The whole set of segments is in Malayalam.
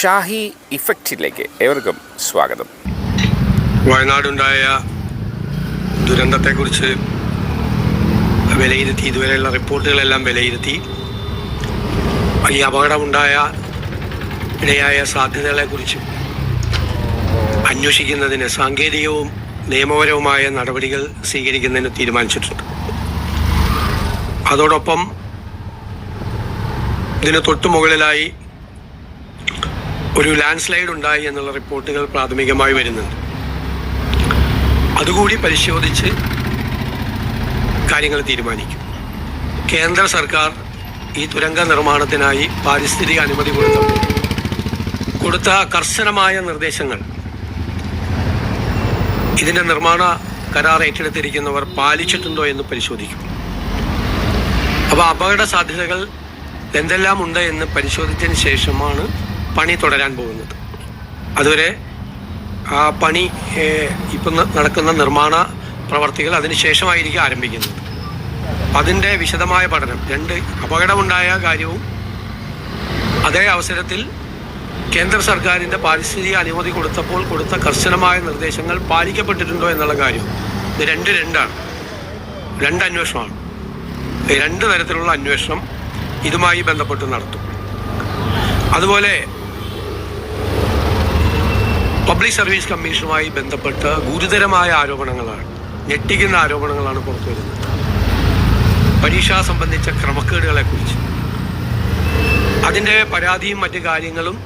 ഷാഹി ഇഫക്റ്റിലേക്ക് ഏവർക്കും സ്വാഗതം. വയനാടുണ്ടായ ദുരന്തത്തെക്കുറിച്ച് വിലയിരുത്തി, ഇതുവരെയുള്ള റിപ്പോർട്ടുകളെല്ലാം വിലയിരുത്തി, ഈ അപകടമുണ്ടായ ഇടയായ സാധ്യതകളെക്കുറിച്ച് അന്വേഷിക്കുന്നതിന് സാങ്കേതികവും നിയമപരവുമായ നടപടികൾ സ്വീകരിക്കുന്നതിന് തീരുമാനിച്ചിട്ടുണ്ട്. അതോടൊപ്പം ഇതിന് തൊട്ടു മുകളിലായി ഒരു ലാൻഡ് സ്ലൈഡ് ഉണ്ടായി എന്നുള്ള റിപ്പോർട്ടുകൾ പ്രാഥമികമായി വരുന്നുണ്ട്. അതുകൂടി പരിശോധിച്ച് കാര്യങ്ങൾ തീരുമാനിക്കും. കേന്ദ്ര സർക്കാർ ഈ തുരങ്ക നിർമ്മാണത്തിനായി പാരിസ്ഥിതിക അനുമതി കൊടുത്ത കർശനമായ നിർദ്ദേശങ്ങൾ ഇതിൻ്റെ നിർമ്മാണ കരാർ ഏറ്റെടുത്തിരിക്കുന്നവർ പാലിച്ചിട്ടുണ്ടോ എന്ന് പരിശോധിക്കും. അപ്പോൾ അപകട സാധ്യതകൾ എന്തെല്ലാം ഉണ്ട് എന്ന് പരിശോധിച്ചതിന് ശേഷമാണ് പണി തുടരാൻ പോകുന്നത്. അതുവരെ ആ പണി ഇപ്പം നടക്കുന്ന നിർമ്മാണ പ്രവർത്തികൾ അതിനുശേഷമായിരിക്കും ആരംഭിക്കുന്നത്. അതിൻ്റെ വിശദമായ പഠനം, രണ്ട് അപകടമുണ്ടായ കാര്യവും അതേ അവസരത്തിൽ കേന്ദ്ര സർക്കാരിൻ്റെ പാരിസ്ഥിതിക അനുമതി കൊടുത്ത കർശനമായ നിർദ്ദേശങ്ങൾ പാലിക്കപ്പെട്ടിട്ടുണ്ടോ എന്നുള്ള കാര്യം, ഇത് രണ്ടാണ്, രണ്ട് അന്വേഷണമാണ്. രണ്ട് തരത്തിലുള്ള അന്വേഷണം ഇതുമായി ബന്ധപ്പെട്ട് നടത്തും. അതുപോലെ പബ്ലിക് സർവീസ് കമ്മീഷനുമായി ബന്ധപ്പെട്ട് ഗുരുതരമായ ആരോപണങ്ങളാണ്, ഞെട്ടിക്കുന്ന ആരോപണങ്ങളാണ് പുറത്തു വരുന്നത്. പരീക്ഷ സംബന്ധിച്ച ക്രമക്കേടുകളെക്കുറിച്ച് അതിൻ്റെ പരാതിയും മറ്റു കാര്യങ്ങളും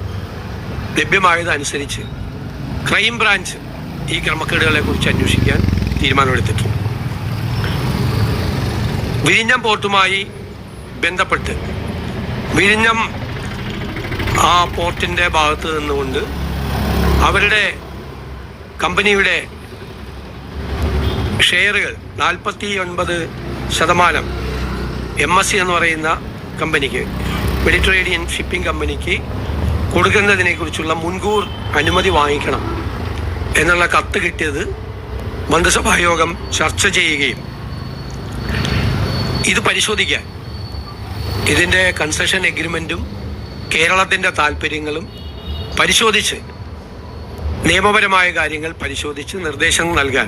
ലഭ്യമായതനുസരിച്ച് ക്രൈംബ്രാഞ്ച് ഈ ക്രമക്കേടുകളെക്കുറിച്ച് അന്വേഷിക്കാൻ തീരുമാനമെടുത്തിട്ടുണ്ട്. വിഴിഞ്ഞം പോർട്ടുമായി ബന്ധപ്പെട്ട് വിഴിഞ്ഞം ആ പോർട്ടിൻ്റെ ഭാഗത്ത് നിന്നുകൊണ്ട് അവരുടെ കമ്പനിയുടെ ഷെയറുകൾ 49% MSC എന്ന് പറയുന്ന കമ്പനിക്ക്, മെഡിറ്ററേനിയൻ ഷിപ്പിംഗ് കമ്പനിക്ക് കൊടുക്കുന്നതിനെക്കുറിച്ചുള്ള മുൻകൂർ അനുമതി വാങ്ങിക്കണം എന്നുള്ള കത്ത് കിട്ടിയത് മന്ത്രിസഭാ യോഗം ചർച്ച ചെയ്യുകയും ഇത് പരിശോധിക്കാൻ ഇതിൻ്റെ കൺസെഷൻ എഗ്രിമെൻറ്റും കേരളത്തിൻ്റെ താല്പര്യങ്ങളും പരിശോധിച്ച് നിയമപരമായ കാര്യങ്ങൾ പരിശോധിച്ച് നിർദ്ദേശം നൽകാൻ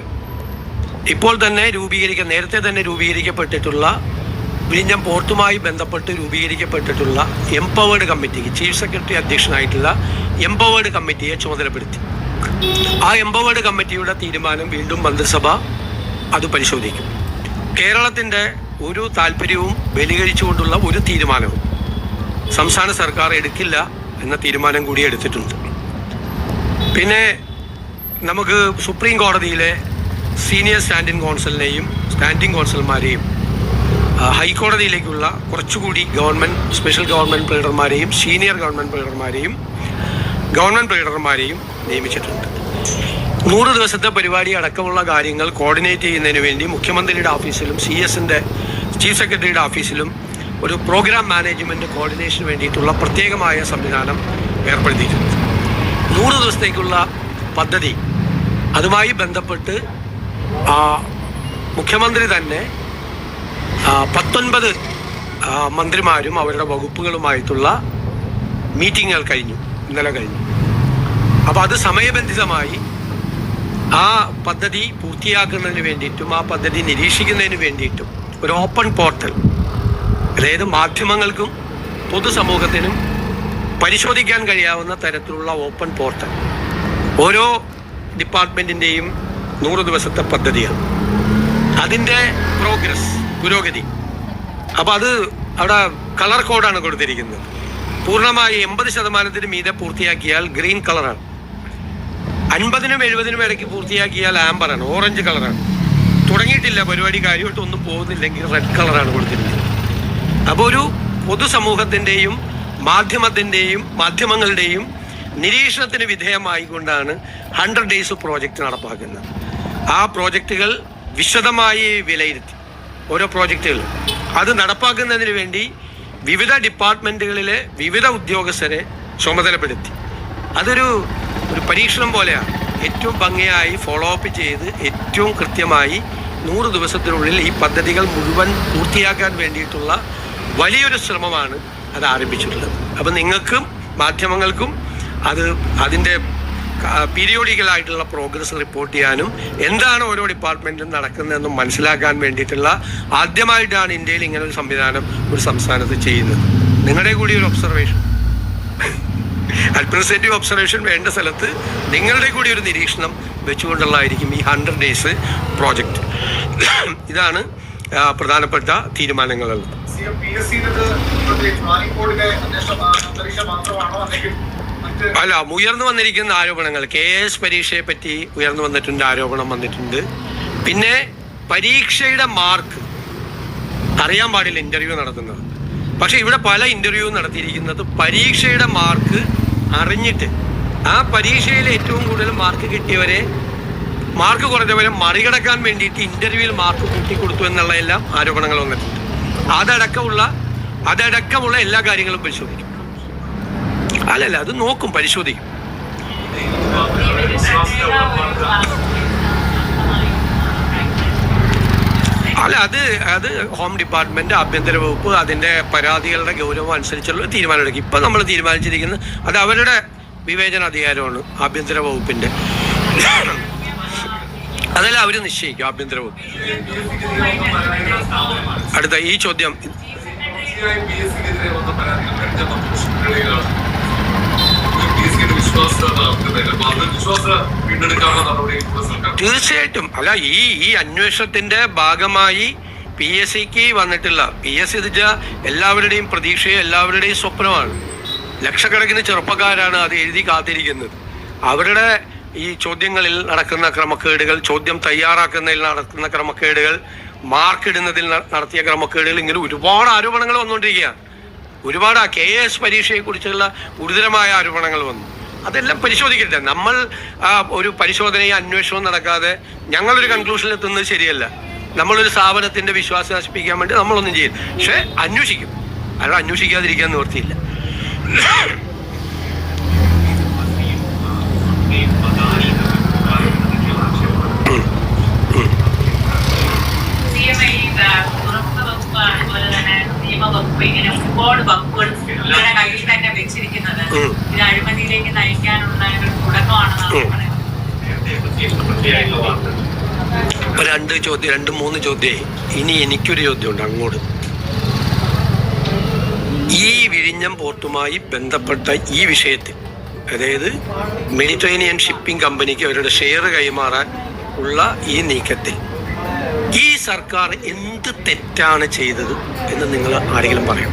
ഇപ്പോൾ തന്നെ നേരത്തെ തന്നെ രൂപീകരിക്കപ്പെട്ടിട്ടുള്ള വിഴിഞ്ഞം പോർട്ടുമായി ബന്ധപ്പെട്ട് രൂപീകരിക്കപ്പെട്ടിട്ടുള്ള എംപവേർഡ് കമ്മിറ്റിക്ക് ചീഫ് സെക്രട്ടറി അധ്യക്ഷനായിട്ടുള്ള എംപവേർഡ് കമ്മിറ്റിയെ ചുമതലപ്പെടുത്തി. ആ എംപവേർഡ് കമ്മിറ്റിയുടെ തീരുമാനം വീണ്ടും മന്ത്രിസഭ അത് പരിശോധിക്കും. കേരളത്തിൻ്റെ ഒരു താല്പര്യവും ബലികഴിച്ചുകൊണ്ടുള്ള ഒരു തീരുമാനവും സംസ്ഥാന സർക്കാർ എടുക്കില്ല എന്ന തീരുമാനം കൂടി എടുത്തിട്ടുണ്ട്. പിന്നെ നമുക്ക് സുപ്രീം കോടതിയിലെ സീനിയർ സ്റ്റാൻഡിംഗ് കോൺസലിനെയും സ്റ്റാൻഡിംഗ് കോൺസൽമാരെയും ഹൈക്കോടതിയിലേക്കുള്ള കുറച്ചുകൂടി സ്പെഷ്യൽ ഗവൺമെൻറ് പ്ലീഡർമാരെയും സീനിയർ ഗവൺമെൻറ് പ്ലീഡർമാരെയും നിയമിച്ചിട്ടുണ്ട്. 100 ദിവസത്തെ പരിപാടി അടക്കമുള്ള കാര്യങ്ങൾ കോർഡിനേറ്റ് ചെയ്യുന്നതിന് വേണ്ടി മുഖ്യമന്ത്രിയുടെ ഓഫീസിലും CS-ൻ്റെ ചീഫ് സെക്രട്ടറിയുടെ ഓഫീസിലും ഒരു പ്രോഗ്രാം മാനേജ്മെൻറ്റ് കോർഡിനേഷന് വേണ്ടിയിട്ടുള്ള പ്രത്യേകമായ സംവിധാനം ഏർപ്പെടുത്തിയിട്ടുണ്ട്. 100 ദിവസത്തേക്കുള്ള പദ്ധതി, അതുമായി ബന്ധപ്പെട്ട് മുഖ്യമന്ത്രി തന്നെ 19 മന്ത്രിമാരും അവരുടെ വകുപ്പുകളുമായിട്ടുള്ള മീറ്റിങ്ങുകൾ ഇന്നലെ കഴിഞ്ഞു. അപ്പോൾ അത് സമയബന്ധിതമായി ആ പദ്ധതി പൂർത്തിയാക്കുന്നതിന് വേണ്ടിയിട്ടും ആ പദ്ധതി നിരീക്ഷിക്കുന്നതിന് വേണ്ടിയിട്ടും ഒരു ഓപ്പൺ പോർട്ടൽ, അതായത് മാധ്യമങ്ങൾക്കും പൊതുസമൂഹത്തിനും പരിശോധിക്കാൻ കഴിയാവുന്ന തരത്തിലുള്ള ഓപ്പൺ പോർട്ടൽ, ഓരോ ഡിപ്പാർട്ട്മെൻറ്റിൻ്റെയും 100 ദിവസത്തെ പദ്ധതിയാണ്, അതിൻ്റെ പുരോഗതി. അപ്പോൾ അത് അവിടെ കളർ കോഡാണ് കൊടുത്തിരിക്കുന്നത്. പൂർണ്ണമായി 80% മീതെ പൂർത്തിയാക്കിയാൽ ഗ്രീൻ കളറാണ്, 50-നും 70-നും ഇടയ്ക്ക് പൂർത്തിയാക്കിയാൽ ആംബറാണ്, ഓറഞ്ച് കളറാണ്. തുടങ്ങിയിട്ടില്ല പരിപാടി, കാര്യമായിട്ടൊന്നും പോകുന്നില്ലെങ്കിൽ റെഡ് കളറാണ് കൊടുത്തിരിക്കുന്നത്. അപ്പോൾ ഒരു പൊതുസമൂഹത്തിൻ്റെയും മാധ്യമങ്ങളുടെയും നിരീക്ഷണത്തിന് വിധേയമായിക്കൊണ്ടാണ് 100 ഡേയ്സ് പ്രോജക്റ്റ് നടപ്പാക്കുന്നത്. ആ പ്രോജക്റ്റുകൾ വിശദമായി വിലയിരുത്തി ഓരോ പ്രോജക്റ്റുകൾ അത് നടപ്പാക്കുന്നതിന് വേണ്ടി വിവിധ ഡിപ്പാർട്ട്മെൻറ്റുകളിലെ വിവിധ ഉദ്യോഗസ്ഥരെ ചുമതലപ്പെടുത്തി. അതൊരു പരീക്ഷണം പോലെയാണ്. ഏറ്റവും ഭംഗിയായി ഫോളോ അപ്പ് ചെയ്ത് ഏറ്റവും കൃത്യമായി 100 ദിവസത്തിനുള്ളിൽ ഈ പദ്ധതികൾ മുഴുവൻ പൂർത്തിയാക്കാൻ വേണ്ടിയിട്ടുള്ള വലിയൊരു ശ്രമമാണ് അത് ആരംഭിച്ചിട്ടുള്ളത്. അപ്പം നിങ്ങൾക്കും മാധ്യമങ്ങൾക്കും അതിൻ്റെ പീരിയോഡിക്കലായിട്ടുള്ള പ്രോഗ്രസ് റിപ്പോർട്ട് ചെയ്യാനും എന്താണ് ഓരോ ഡിപ്പാർട്ട്മെൻറ്റും നടക്കുന്നതെന്നും മനസ്സിലാക്കാൻ വേണ്ടിയിട്ടുള്ള ആദ്യമായിട്ടാണ് ഇന്ത്യയിൽ ഇങ്ങനെ ഒരു സംവിധാനം ഒരു സംസ്ഥാനത്ത് ചെയ്യുന്നത്. നിങ്ങളുടെ കൂടി ഒരു ഒബ്സർവേഷൻ, അഡ്മിനിസ്ട്രേറ്റീവ് ഒബ്സർവേഷൻ വേണ്ട സ്ഥലത്ത് നിങ്ങളുടെ കൂടി ഒരു നിരീക്ഷണം വെച്ചുകൊണ്ടുള്ളതായിരിക്കും ഈ 100 days പ്രോജക്റ്റ്. ഇതാണ് പ്രധാനപ്പെട്ട തീരുമാനങ്ങളുള്ളത്. അല്ല, ഉയർന്നു വന്നിരിക്കുന്ന ആരോപണങ്ങൾ KS പരീക്ഷയെ പറ്റി ഉയർന്നു വന്നിട്ടുണ്ട്, ആരോപണം വന്നിട്ടുണ്ട്. പിന്നെ പരീക്ഷയുടെ മാർക്ക് അറിയാൻ പാടില്ല ഇന്റർവ്യൂ നടത്തുന്നത്. പക്ഷെ ഇവിടെ പല ഇന്റർവ്യൂ നടത്തിയിരിക്കുന്നത് പരീക്ഷയുടെ മാർക്ക് അറിഞ്ഞിട്ട് ആ പരീക്ഷയിൽ ഏറ്റവും കൂടുതൽ മാർക്ക് കിട്ടിയവരെ, മാർക്ക് കുറഞ്ഞവരെ മറികടക്കാൻ വേണ്ടിയിട്ട് ഇന്റർവ്യൂവിൽ മാർക്ക് കൂട്ടിക്കൊടുത്തു എന്നുള്ള എല്ലാം ആരോപണങ്ങൾ വന്നിട്ടുണ്ട്. അതടക്കമുള്ള എല്ലാ കാര്യങ്ങളും പരിശോധിക്കും. അല്ലല്ല, അത് നോക്കും, പരിശോധിക്കും. അല്ല, അത് ഹോം ഡിപ്പാർട്ട്മെന്റ്, ആഭ്യന്തര വകുപ്പ് അതിൻ്റെ പരാതികളുടെ ഗൗരവം അനുസരിച്ചുള്ള തീരുമാനമെടുക്കും. ഇപ്പം നമ്മൾ തീരുമാനിച്ചിരിക്കുന്നത് അത് അവരുടെ വിവേചന അധികാരമാണ്, ആഭ്യന്തര വകുപ്പിൻ്റെ. അതെല്ലാം അവർ നിശ്ചയിക്കും, ആഭ്യന്തര വകുപ്പ്. അടുത്ത ഈ ചോദ്യം, തീർച്ചയായിട്ടും. അല്ല, ഈ അന്വേഷണത്തിന്റെ ഭാഗമായി PSCക്ക് വന്നിട്ടില്ല. PSC എല്ലാവരുടെയും പ്രതീക്ഷയും എല്ലാവരുടെയും സ്വപ്നമാണ്. ലക്ഷക്കണക്കിന് ചെറുപ്പക്കാരാണ് അത് എഴുതി കാത്തിരിക്കുന്നത്. അവരുടെ ഈ ചോദ്യങ്ങളിൽ നടക്കുന്ന ക്രമക്കേടുകൾ, ചോദ്യം തയ്യാറാക്കുന്നതിൽ നടക്കുന്ന ക്രമക്കേടുകൾ, മാർക്ക് ഇടുന്നതിൽ നടത്തിയ ക്രമക്കേടുകൾ, ഇങ്ങനെ ഒരുപാട് ആരോപണങ്ങൾ വന്നുകൊണ്ടിരിക്കുകയാണ്. ഒരുപാട് KS പരീക്ഷയെ കുറിച്ചുള്ള ഗുരുതരമായ ആരോപണങ്ങൾ വന്നു. അതെല്ലാം പരിശോധിക്കട്ടെ. നമ്മൾ ഒരു പരിശോധനയും അന്വേഷണവും നടക്കാതെ ഞങ്ങളൊരു കൺക്ലൂഷനിൽ എത്തുന്നത് ശരിയല്ല. നമ്മളൊരു സ്ഥാപനത്തിന്റെ വിശ്വാസം നശിപ്പിക്കാൻ വേണ്ടി നമ്മളൊന്നും ചെയ്യും. പക്ഷെ അന്വേഷിക്കും, അല്ല അന്വേഷിക്കാതിരിക്കാൻ നിവൃത്തിയില്ല. ഇങ്ങനെ ഒരുപാട് വകുപ്പുകൾ ഇവരുടെ കയ്യിൽ തന്നെ വെച്ചിരിക്കുന്നത് ഇത് അഴിമതിയിലേക്ക് നയിക്കാനുള്ള ഒരു തുടക്കമാണെന്നാണ് പറയുന്നത്. രണ്ട് മൂന്ന് ചോദ്യം. ഇനി എനിക്കൊരു ചോദ്യമുണ്ട് അങ്ങോട്ട്. ഈ വിഴിഞ്ഞം പോർട്ടുമായി ബന്ധപ്പെട്ട ഈ വിഷയത്തിൽ, അതായത് മെഡിറ്ററേനിയൻ ഷിപ്പിംഗ് കമ്പനിക്ക് അവരുടെ ഷെയർ കൈമാറാൻ ഉള്ള ഈ നീക്കത്തിൽ ഈ സർക്കാർ എന്ത് തെറ്റാണ് ചെയ്തത് എന്ന് നിങ്ങൾ ആരെങ്കിലും പറയും?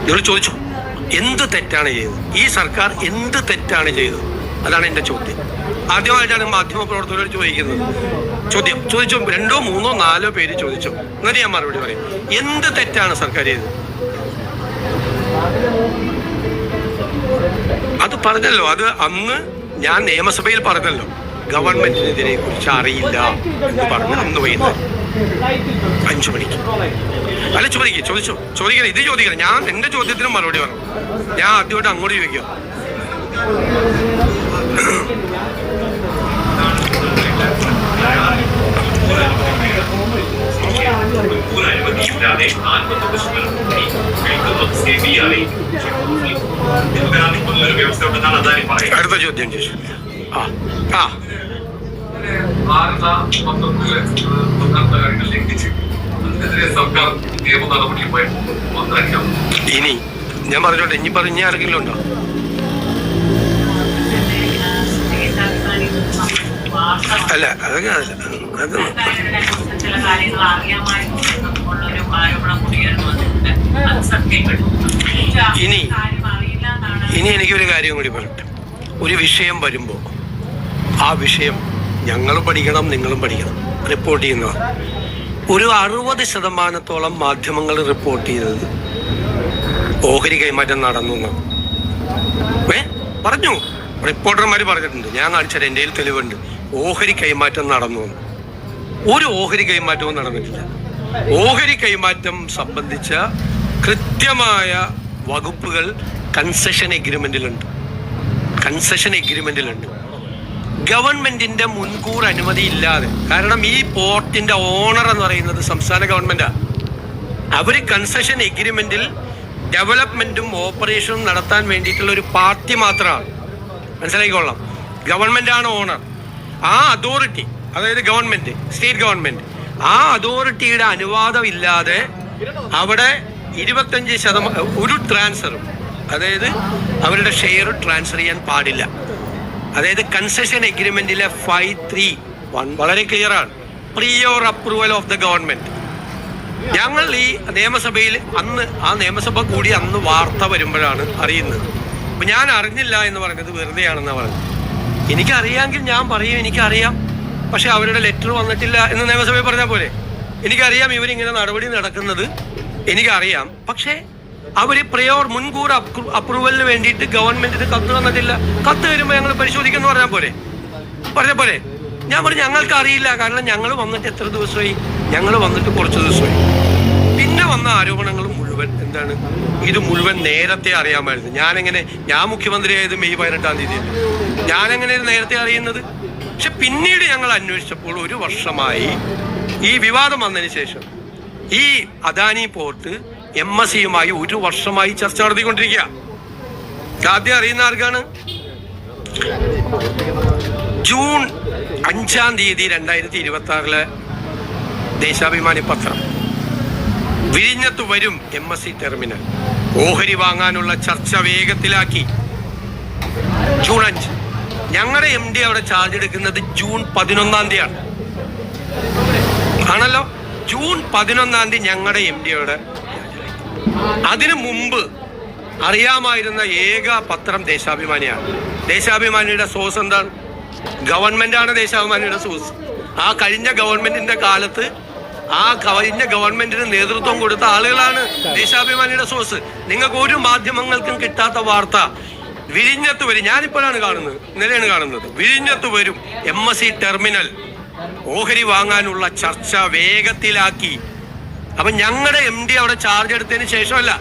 നിങ്ങൾ ചോദിച്ചു, എന്ത് തെറ്റാണ് ചെയ്തത്? ഈ സർക്കാർ എന്ത് തെറ്റാണ് ചെയ്തത്? അതാണ് എൻ്റെ ചോദ്യം. ആദ്യമായിട്ടാണ് മാധ്യമപ്രവർത്തകരോട് ചോദിക്കുന്നത്. ചോദിച്ചു 2, 3, 4 പേര് ചോദിച്ചു. എന്നിട്ട് ഞാൻ മറുപടി പറയും. എന്ത് തെറ്റാണ് സർക്കാർ ചെയ്തത്? അത് പറഞ്ഞല്ലോ, അത് അന്ന് ഞാൻ നിയമസഭയിൽ പറഞ്ഞല്ലോ, ഗവൺമെന്റിനെതിരെ കുറിച്ച് അറിയില്ല എന്ന് പറഞ്ഞ് അന്ന് വൈകുന്നേരം 5 മണിക്ക്. അല്ല, ചോദിക്കണം, ഇത് ചോദിക്കണം. ഞാൻ എന്റെ ചോദ്യത്തിനും മറുപടി പറഞ്ഞു. ഞാൻ ആദ്യമായിട്ട് അങ്ങോട്ട് ചോദിക്കുക. അടുത്ത ചോദ്യം ചോദിച്ചു. ഇനി ഞാൻ പറഞ്ഞോട്ടെ, ഇനി പറഞ്ഞ ആരെങ്കിലും ഉണ്ടോ? അല്ല, അതൊക്കെ അതല്ല. അത് ഇനി എനിക്കൊരു കാര്യം കൂടി പറയട്ടെ. ഒരു വിഷയം വരുമ്പോൾ ആ വിഷയം ഞങ്ങളും പഠിക്കണം, നിങ്ങളും പഠിക്കണം. റിപ്പോർട്ട് ചെയ്യുന്നവർ ഒരു 60% മാധ്യമങ്ങൾ റിപ്പോർട്ട് ചെയ്തത് ഓഹരി കൈമാറ്റം നടന്നു എന്നാണ്. പറഞ്ഞു, റിപ്പോർട്ടർമാർ പറഞ്ഞിട്ടുണ്ട്. ഞാൻ കാണിച്ചാൽ എൻ്റെ കയ്യിൽ തെളിവുണ്ട്. ഓഹരി കൈമാറ്റം നടന്നു എന്ന്. ഒരു ഓഹരി കൈമാറ്റവും നടന്നിട്ടില്ല. ഓഹരി കൈമാറ്റം സംബന്ധിച്ച കൃത്യമായ വകുപ്പുകൾ കൺസെഷൻ എഗ്രിമെന്റിലുണ്ട്. ഗവൺമെന്റിന്റെ മുൻകൂർ അനുമതി ഇല്ലാതെ, കാരണം ഈ പോർട്ടിന്റെ ഓണർ എന്ന് പറയുന്നത് സംസ്ഥാന ഗവൺമെന്റാണ്. അവർ കൺസെഷൻ എഗ്രിമെന്റിൽ ഡെവലപ്മെന്റും ഓപ്പറേഷനും നടത്താൻ വേണ്ടിയിട്ടുള്ള ഒരു പാർട്ടി മാത്രമാണ്. മനസ്സിലാക്കിക്കൊള്ളാം. ഗവൺമെന്റ് ആണ് ഓണർ. ആ അതോറിറ്റി, അതായത് ഗവൺമെന്റ്, സ്റ്റേറ്റ് ഗവൺമെന്റ്, ആ അതോറിറ്റിയുടെ അനുവാദം ഇല്ലാതെ അവിടെ 25% ഒരു ട്രാൻസ്ഫറും, അതായത് അവരുടെ ഷെയർ ട്രാൻസ്ഫർ ചെയ്യാൻ പാടില്ല. അതായത് കൺസെഷൻ എഗ്രിമെന്റിലെ 5.3.1 വളരെ ക്ലിയർ ആണ്. Prior approval of the government. ഞങ്ങൾ ഈ നിയമസഭയിൽ ആ നിയമസഭ കൂടി അന്ന് വാർത്ത വരുമ്പോഴാണ് അറിയുന്നത്. അപ്പൊ ഞാൻ അറിഞ്ഞില്ല എന്ന് പറഞ്ഞത് വെറുതെയാണെന്നാണ് പറഞ്ഞത്. എനിക്കറിയാമെങ്കിൽ ഞാൻ പറയും എനിക്കറിയാം, പക്ഷെ അവരുടെ ലെറ്റർ വന്നിട്ടില്ല എന്ന് നിയമസഭയിൽ പറഞ്ഞാൽ പോലെ. എനിക്കറിയാം ഇവരിങ്ങനെ നടപടി നടക്കുന്നത്, എനിക്കറിയാം. പക്ഷേ അവര് പ്രയോർ മുൻകൂർ അപ്രൂവലിന് വേണ്ടിയിട്ട് ഗവൺമെന്റിന് കത്ത് തന്നിട്ടില്ല. കത്ത് വരുമ്പോൾ ഞങ്ങൾ പരിശോധിക്കുന്നു പറഞ്ഞ പോലെ ഞാൻ പറഞ്ഞു ഞങ്ങൾക്ക് അറിയില്ല. കാരണം ഞങ്ങൾ വന്നിട്ട് എത്ര ദിവസമായി? ഞങ്ങൾ വന്നിട്ട് കുറച്ച് ദിവസമായി. പിന്നെ വന്ന ആരോപണങ്ങൾ മുഴുവൻ എന്താണ്? ഇത് മുഴുവൻ നേരത്തെ അറിയാമായിരുന്നു. ഞാൻ മുഖ്യമന്ത്രിയായത് മെയ് 18-ാം തീയതി. ഞാനെങ്ങനെ നേരത്തെ അറിയുന്നത്? പക്ഷെ പിന്നീട് ഞങ്ങൾ അന്വേഷിച്ചപ്പോൾ 1 വർഷമായി ഈ വിവാദം വന്നതിന് ശേഷം ഈ അദാനി പോർട്ട് MSCയുമായി 1 വർഷമായി ചർച്ച നടത്തിക്കൊണ്ടിരിക്കുക. ആദ്യം അറിയുന്ന ആർക്കാണ്? ജൂൺ 5-ാം തീയതി 2026 ദേശാഭിമാനി പത്രം, വിഴിഞ്ഞത്ത് വരും MSC ടെർമിനൽ, ഓഹരി വാങ്ങാനുള്ള ചർച്ച വേഗത്തിലാക്കി. ജൂൺ 5 ഞങ്ങളുടെ MD അവിടെ ചാർജ് എടുക്കുന്നത് ജൂൺ 11-ാം തീയതിയാണ് ആണല്ലോ. ജൂൺ 11-ാം തീയതി ഞങ്ങളുടെ MD അവിടെ. അതിനു മുമ്പ് അറിയാമായിരുന്ന ഏക പത്രം ദേശാഭിമാനിയാണ്. ദേശാഭിമാനിയുടെ സോഴ്സ് എന്താണ്? ഗവൺമെന്റാണ് ദേശാഭിമാനിയുടെ സോഴ്സ്. ആ കഴിഞ്ഞ ഗവൺമെന്റിന്റെ കാലത്ത് ആ കഴിഞ്ഞ ഗവൺമെന്റിന് നേതൃത്വം കൊടുത്ത ആളുകളാണ് ദേശാഭിമാനിയുടെ സോഴ്സ്. നിങ്ങൾക്ക് ഒരു മാധ്യമങ്ങൾക്കും കിട്ടാത്ത വാർത്ത വിഴിഞ്ഞത്ത് വരും. ഞാനിപ്പോഴാണ് കാണുന്നത്, ഇന്നലെയാണ് കാണുന്നത്. വിഴിഞ്ഞത്ത് വരും MSC ടെർമിനൽ, ഓഹരി വാങ്ങാനുള്ള ചർച്ച വേഗത്തിലാക്കി. അപ്പൊ ഞങ്ങളുടെ MD അവിടെ ചാർജ് എടുത്തതിന് ശേഷമല്ല,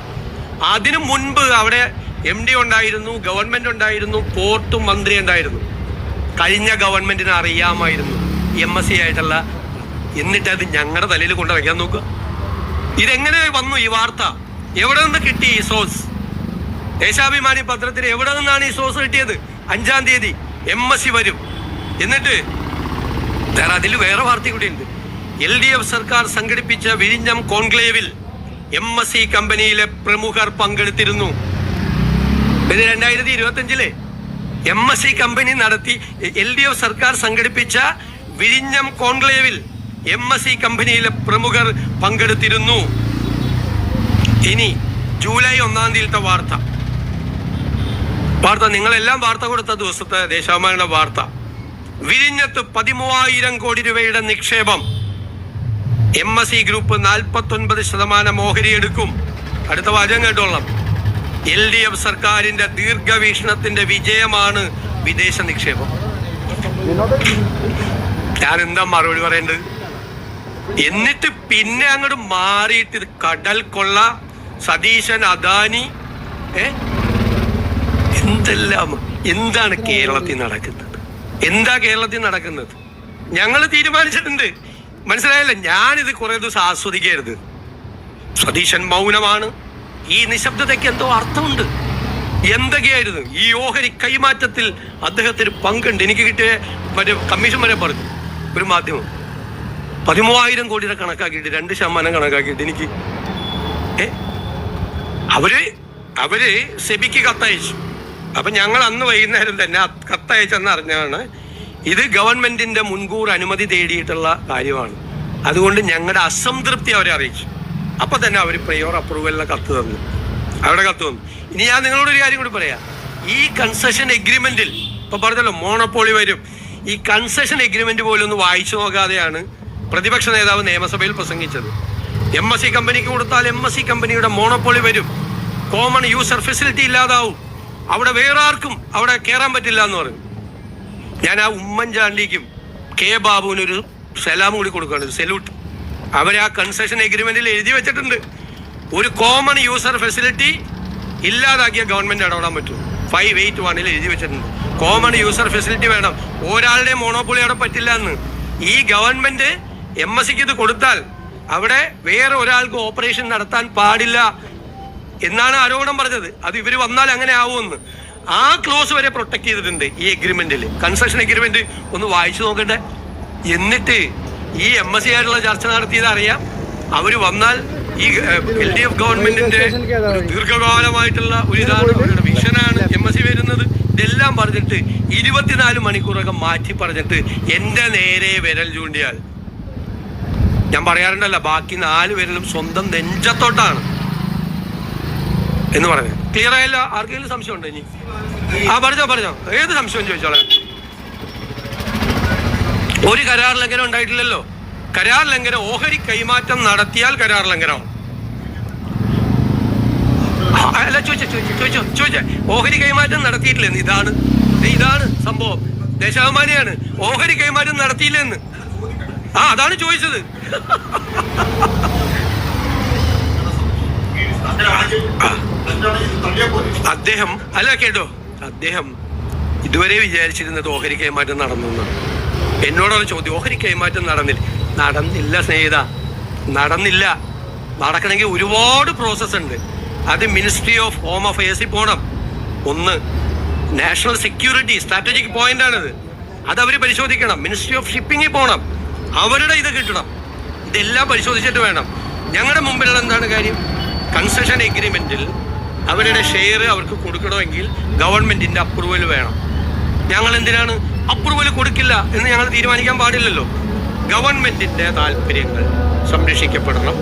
അതിനു മുൻപ് അവിടെ MD ഉണ്ടായിരുന്നു, ഗവൺമെന്റ് ഉണ്ടായിരുന്നു, പോർട്ട് മന്ത്രി ഉണ്ടായിരുന്നു. കഴിഞ്ഞ ഗവൺമെന്റിന് അറിയാമായിരുന്നു MSC ആയിട്ടുള്ള. എന്നിട്ട് അത് ഞങ്ങളുടെ തലയിൽ കൊണ്ട് വയ്ക്കാൻ നോക്കുക. ഇതെങ്ങനെ വന്നു ഈ വാർത്ത? എവിടെ നിന്ന് കിട്ടി ഈ സോഴ്സ്? ദേശാഭിമാനി പത്രത്തിന് എവിടെ നിന്നാണ് ഈ സോഴ്സ് കിട്ടിയത്? 5-ാം തീയതി MSC വരും. എന്നിട്ട് അതിൽ വേറെ വാർത്ത കൂടിയുണ്ട്. LDF സർക്കാർ സംഘടിപ്പിച്ച വിഴിഞ്ഞം കോൺക്ലേവിൽ MSC കമ്പനിയിലെ പ്രമുഖർ പങ്കെടുത്തിരുന്നു. ഇത് 2025 MSC കമ്പനി നടത്തി. LDF സർക്കാർ സംഘടിപ്പിച്ച വിഴിഞ്ഞം കോൺക്ലേവിൽ MSC കമ്പനിയിലെ പ്രമുഖർ പങ്കെടുത്തിരുന്നു. ഇനി ജൂലൈ 1-ാം തീയതിയിലത്തെ വാർത്ത നിങ്ങളെല്ലാം വാർത്ത കൊടുത്ത ദിവസത്തെ ദേശാഭിമാനിയുടെ വാർത്ത. വിഴിഞ്ഞത്ത് 13,000 കോടി രൂപയുടെ നിക്ഷേപം. MSC ഗ്രൂപ്പ് 49% ഓഹരി എടുക്കും. അടുത്ത വാചകം കേട്ടോളാം. LDF സർക്കാരിന്റെ ദീർഘവീക്ഷണത്തിന്റെ വിജയമാണ് വിദേശ നിക്ഷേപം. ഞാൻ എന്താ മറുപടി പറയേണ്ടത്? എന്നിട്ട് പിന്നെ അങ്ങോട്ട് മാറിയിട്ട് കടൽ കൊള്ള, സതീശൻ, അദാനി, എന്താണ് കേരളത്തിൽ നടക്കുന്നത്? എന്താ കേരളത്തിൽ നടക്കുന്നത്? ഞങ്ങൾ തീരുമാനിച്ചിട്ടുണ്ട്. മനസ്സിലായല്ലോ? ഞാനിത് കുറെ ദിവസം ആസ്വദിക്കരുത്. സതീശൻ മൗനമാണ്. ഈ നിശബ്ദതയ്ക്ക് എന്തോ അർത്ഥമുണ്ട്. എന്തൊക്കെയായിരുന്നു ഈ ഓഹരി കൈമാറ്റത്തിൽ അദ്ദേഹത്തിന് പങ്കുണ്ട്. എനിക്ക് കിട്ടിയ മറ്റേ കമ്മീഷൻ വരെ പറഞ്ഞു ഒരു മാധ്യമം 13,000 കോടിയുടെ കണക്കാക്കിയിട്ട് 2% കണക്കാക്കിയിട്ട് എനിക്ക് അവര് സെബിക്ക് കത്തയച്ചു. അപ്പൊ ഞങ്ങൾ അന്ന് വൈകുന്നേരം തന്നെ കത്തയച്ചെന്ന് അറിഞ്ഞാണ് ഇത് ഗവൺമെന്റിന്റെ മുൻകൂർ അനുമതി തേടിയിട്ടുള്ള കാര്യമാണ്. അതുകൊണ്ട് ഞങ്ങളുടെ അസംതൃപ്തി അവരെ അറിയിച്ചു. അപ്പൊ തന്നെ അവർ പ്രയോർ അപ്രൂവലിലെ കത്ത് തന്നു. ഇനി ഞാൻ നിങ്ങളോടൊരു കാര്യം കൂടി പറയാം. ഈ കൺസെഷൻ എഗ്രിമെന്റിൽ ഇപ്പൊ പറഞ്ഞല്ലോ മോണോപോളി വരും. ഈ കൺസെഷൻ എഗ്രിമെന്റ് പോലും ഒന്ന് വായിച്ചു നോക്കാതെയാണ് പ്രതിപക്ഷ നേതാവ് നിയമസഭയിൽ പ്രസംഗിച്ചത്. MSC കമ്പനിക്ക് കൊടുത്താൽ MSC കമ്പനിയുടെ മോണോപോളി വരും. കോമൺ യൂസർ ഫെസിലിറ്റി ഇല്ലാതാവും. അവിടെ വേറെ ആർക്കും അവിടെ കയറാൻ പറ്റില്ല എന്ന് പറയും. ഞാൻ ആ ഉമ്മൻചാണ്ടിക്കും K ബാബുവിനൊരു സലാം കൂടി കൊടുക്കുകയാണ്, സെല്യൂട്ട്. അവർ ആ കൺസെഷൻ എഗ്രിമെന്റിൽ എഴുതി വെച്ചിട്ടുണ്ട്, ഒരു കോമൺ യൂസർ ഫെസിലിറ്റി ഇല്ലാതാക്കിയ ഗവൺമെന്റ് ഇടപെടാൻ പറ്റും. 581 എഴുതി വെച്ചിട്ടുണ്ട് കോമൺ യൂസർ ഫെസിലിറ്റി വേണം. ഒരാളുടെ മോണോപോളി അവിടെ പറ്റില്ല എന്ന്. ഈ ഗവൺമെന്റ് MSCക്ക് ഇത് കൊടുത്താൽ അവിടെ വേറെ ഒരാൾക്ക് ഓപ്പറേഷൻ നടത്താൻ പാടില്ല എന്നാണ് ആരോപണം പറഞ്ഞത്. അത് ഇവർ വന്നാൽ അങ്ങനെ ആവുമെന്ന്. ആ ക്ലോസ് വരെ പ്രൊട്ടക്ട് ചെയ്തിട്ടുണ്ട് ഈ എഗ്രിമെന്റിൽ. കൺസെഷൻ എഗ്രിമെന്റ് ഒന്ന് വായിച്ചു നോക്കട്ടെ. എന്നിട്ട് ഈ MSC ആയിട്ടുള്ള ചർച്ച നടത്തിയത് അറിയാം. അവര് വന്നാൽ ഈ LDF ഗവൺമെന്റിന്റെ ദീർഘകാലമായിട്ടുള്ള ഒരു ഇതാണ്, അവരുടെ വിഷനാണ് MSC വരുന്നത്. ഇതെല്ലാം പറഞ്ഞിട്ട് 24 മണിക്കൂറൊക്കെ മാറ്റി പറഞ്ഞിട്ട് എന്റെ നേരെ വിരൽ ചൂണ്ടിയാൽ, ഞാൻ പറയാറുണ്ടല്ല, ബാക്കി 4 വിരലും സ്വന്തം നെഞ്ചത്തോട്ടാണ് എന്ന് പറഞ്ഞു. ക്ലിയർ ആയല്ല? ആർക്കെങ്കിലും സംശയം ഉണ്ടോ ഇനി? പറഞ്ഞോ, ഏത് സംശയം ചോദിച്ചോളാം. ഒരു കരാർ ലംഘനം ഉണ്ടായിട്ടില്ലല്ലോ. കരാർ ലംഘനം, ഓഹരി കൈമാറ്റം നടത്തിയാൽ കരാർ ലംഘനമാണ്. അല്ല, ചോദിച്ചേ ഓഹരി കൈമാറ്റം നടത്തിയിട്ടില്ലെന്ന്. ഇതാണ് സംഭവം. ദേശാഭിമാനിയാണ്. ഓഹരി കൈമാറ്റം നടത്തിയില്ലെന്ന്. അതാണ് ചോദിച്ചത്. അദ്ദേഹം അദ്ദേഹം ഇതുവരെ വിചാരിച്ചിരുന്നത് ഓഹരി കൈമാറ്റം നടന്നു എന്നാണ്. എന്നോടുള്ള ചോദ്യം, ഓഹരി കൈമാറ്റം നടന്നില്ല സ്നേഹിത, നടന്നില്ല. നടക്കണമെങ്കിൽ ഒരുപാട് പ്രോസസ് ഉണ്ട്. അത് മിനിസ്ട്രി ഓഫ് ഹോം അഫയേഴ്സിൽ പോകണം. ഒന്ന്, നാഷണൽ സെക്യൂരിറ്റി സ്ട്രാറ്റജിക് പോയിന്റ് ആണിത്. അത് അവർ പരിശോധിക്കണം. മിനിസ്ട്രി ഓഫ് ഷിപ്പിങ്ങിൽ പോകണം. അവരുടെ ഇത് കിട്ടണം. ഇതെല്ലാം പരിശോധിച്ചിട്ട് വേണം. ഞങ്ങളുടെ മുമ്പിലുള്ള എന്താണ് കാര്യം? കൺസെഷൻ എഗ്രിമെന്റിൽ അവരുടെ ഷെയർ അവർക്ക് കൊടുക്കണമെങ്കിൽ ഗവൺമെന്റിന്റെ അപ്രൂവൽ വേണം. ഞങ്ങൾ എന്തിനാണ് അപ്രൂവൽ കൊടുക്കില്ല എന്ന് ഞങ്ങൾ തീരുമാനിക്കാൻ പാടില്ലല്ലോ. ഗവൺമെന്റിന്റെ താല്പര്യങ്ങൾ സംരക്ഷിക്കപ്പെടണം.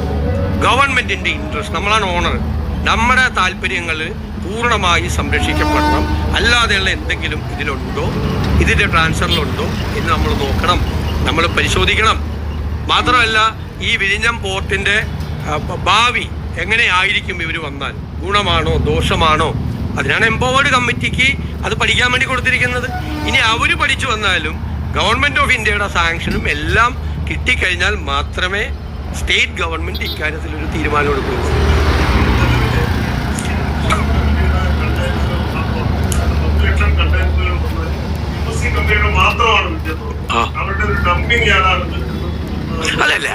ഗവൺമെന്റിന്റെ ഇൻട്രസ്റ്റ്, നമ്മളാണ് ഓണർ, നമ്മുടെ താല്പര്യങ്ങൾ പൂർണ്ണമായി സംരക്ഷിക്കപ്പെടണം. അല്ലാതെയുള്ള എന്തെങ്കിലും ഇതിലുണ്ടോ, ഇതിന്റെ ട്രാൻസ്ഫറിലുണ്ടോ എന്ന് നമ്മൾ നോക്കണം, നമ്മൾ പരിശോധിക്കണം. മാത്രമല്ല, ഈ വിഴിഞ്ഞം പോർട്ടിന്റെ ഭാവി എങ്ങനെയായിരിക്കും ഇവർ വന്നാൽ, ഗുണമാണോ ദോഷമാണോ, അതിനാണ് എംപവേർഡ് കമ്മിറ്റിക്ക് അത് പഠിക്കാൻ വേണ്ടി കൊടുത്തിരിക്കുന്നത്. ഇനി അവർ പഠിച്ചു വന്നാലും ഗവൺമെന്റ് ഓഫ് ഇന്ത്യയുടെ സാങ്ഷനും എല്ലാം കിട്ടിക്കഴിഞ്ഞാൽ മാത്രമേ സ്റ്റേറ്റ് ഗവൺമെന്റ് ഇക്കാര്യത്തിൽ ഒരു തീരുമാനം എടുക്കുകയുള്ളൂ. അല്ലല്ല,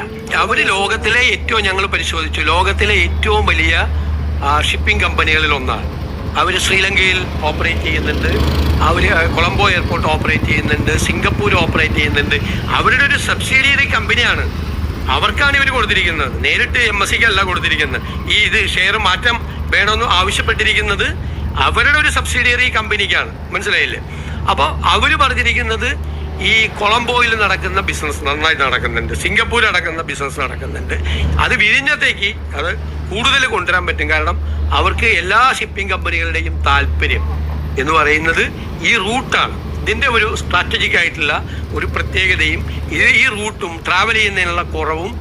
അവര് ലോകത്തിലെ ഞങ്ങൾ പരിശോധിച്ചു, ലോകത്തിലെ ഏറ്റവും വലിയ ഷിപ്പിംഗ് കമ്പനികളിൽ ഒന്നാണ്. അവർ ശ്രീലങ്കയിൽ ഓപ്പറേറ്റ് ചെയ്യുന്നുണ്ട്, അവർ കൊളംബോ എയർപോർട്ട് ഓപ്പറേറ്റ് ചെയ്യുന്നുണ്ട്, സിംഗപ്പൂർ ഓപ്പറേറ്റ് ചെയ്യുന്നുണ്ട്. അവരുടെ ഒരു സബ്സിഡിയറി കമ്പനിയാണ്. അവർക്കാണ് ഇവർ കൊടുത്തിരിക്കുന്നത്, നേരിട്ട് MSCക്ക് അല്ല കൊടുത്തിരിക്കുന്നത്. ഇത് ഷെയർ മാറ്റം വേണമെന്ന് ആവശ്യപ്പെട്ടിരിക്കുന്നത് അവരുടെ ഒരു സബ്സിഡിയറി കമ്പനിക്കാണ്. മനസ്സിലായില്ലേ? അപ്പോൾ അവർ പറഞ്ഞിരിക്കുന്നത് ഈ കൊളംബോയിൽ നടക്കുന്ന ബിസിനസ് നന്നായിട്ട് നടക്കുന്നുണ്ട്, സിംഗപ്പൂർ നടക്കുന്ന ബിസിനസ് നടക്കുന്നുണ്ട്. അത് വിഴിഞ്ഞത്തേക്ക് അത് കൂടുതൽ കൊണ്ടുവരാൻ പറ്റും. കാരണം അവർക്ക് എല്ലാ ഷിപ്പിംഗ് കമ്പനികളുടെയും താല്പര്യം എന്ന് പറയുന്നത് ഈ റൂട്ടാണ്. ഇതിൻ്റെ ഒരു സ്ട്രാറ്റജിക് ആയിട്ടുള്ള ഒരു പ്രത്യേകതയും ഈ റൂട്ടും ട്രാവൽ ചെയ്യുന്നതിനുള്ള കുറവും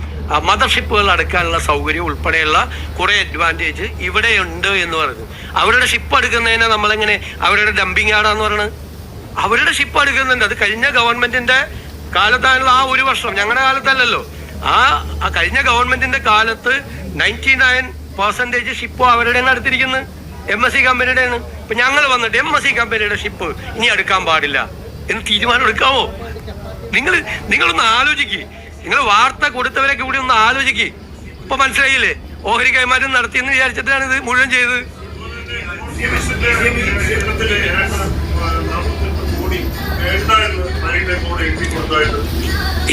മദർഷിപ്പുകൾ അടുക്കാനുള്ള സൗകര്യം ഉൾപ്പെടെയുള്ള കുറേ അഡ്വാൻറ്റേജ് ഇവിടെയുണ്ട് എന്ന് പറഞ്ഞു. അവരുടെ ഷിപ്പ് അടുക്കുന്നതിനെ നമ്മളെങ്ങനെ അവരുടെ ഡംപിങ് ആടാന്ന് പറയുന്നത്? അവരുടെ ഷിപ്പ് അടുക്കുന്നുണ്ട്. അത് കഴിഞ്ഞ ഗവൺമെന്റിന്റെ കാലത്താണല്ലോ. ആ ഒരു വർഷം, ഞങ്ങളുടെ കാലത്തല്ലല്ലോ, ആ കഴിഞ്ഞ ഗവൺമെന്റിന്റെ കാലത്ത് 99% ഷിപ്പോ അവരുടെയാണ് അടുത്തിരിക്കുന്നത്, MSC കമ്പനിയുടെയാണ്. ഇപ്പൊ ഞങ്ങൾ വന്നിട്ട് MSC കമ്പനിയുടെ ഷിപ്പ് ഇനി അടുക്കാൻ പാടില്ല എന്ന് തീരുമാനം എടുക്കാമോ? നിങ്ങളൊന്ന് ആലോചിക്ക്. നിങ്ങൾ വാർത്ത കൊടുത്തവരൊക്കെ കൂടി ഒന്ന് ആലോചിക്ക്. ഇപ്പൊ മനസ്സിലായില്ലേ? ഓഹരി കൈമാറ്റം നടത്തിയെന്ന് വിചാരിച്ചിട്ടാണ് ഇത് മുഴുവൻ ചെയ്തത്.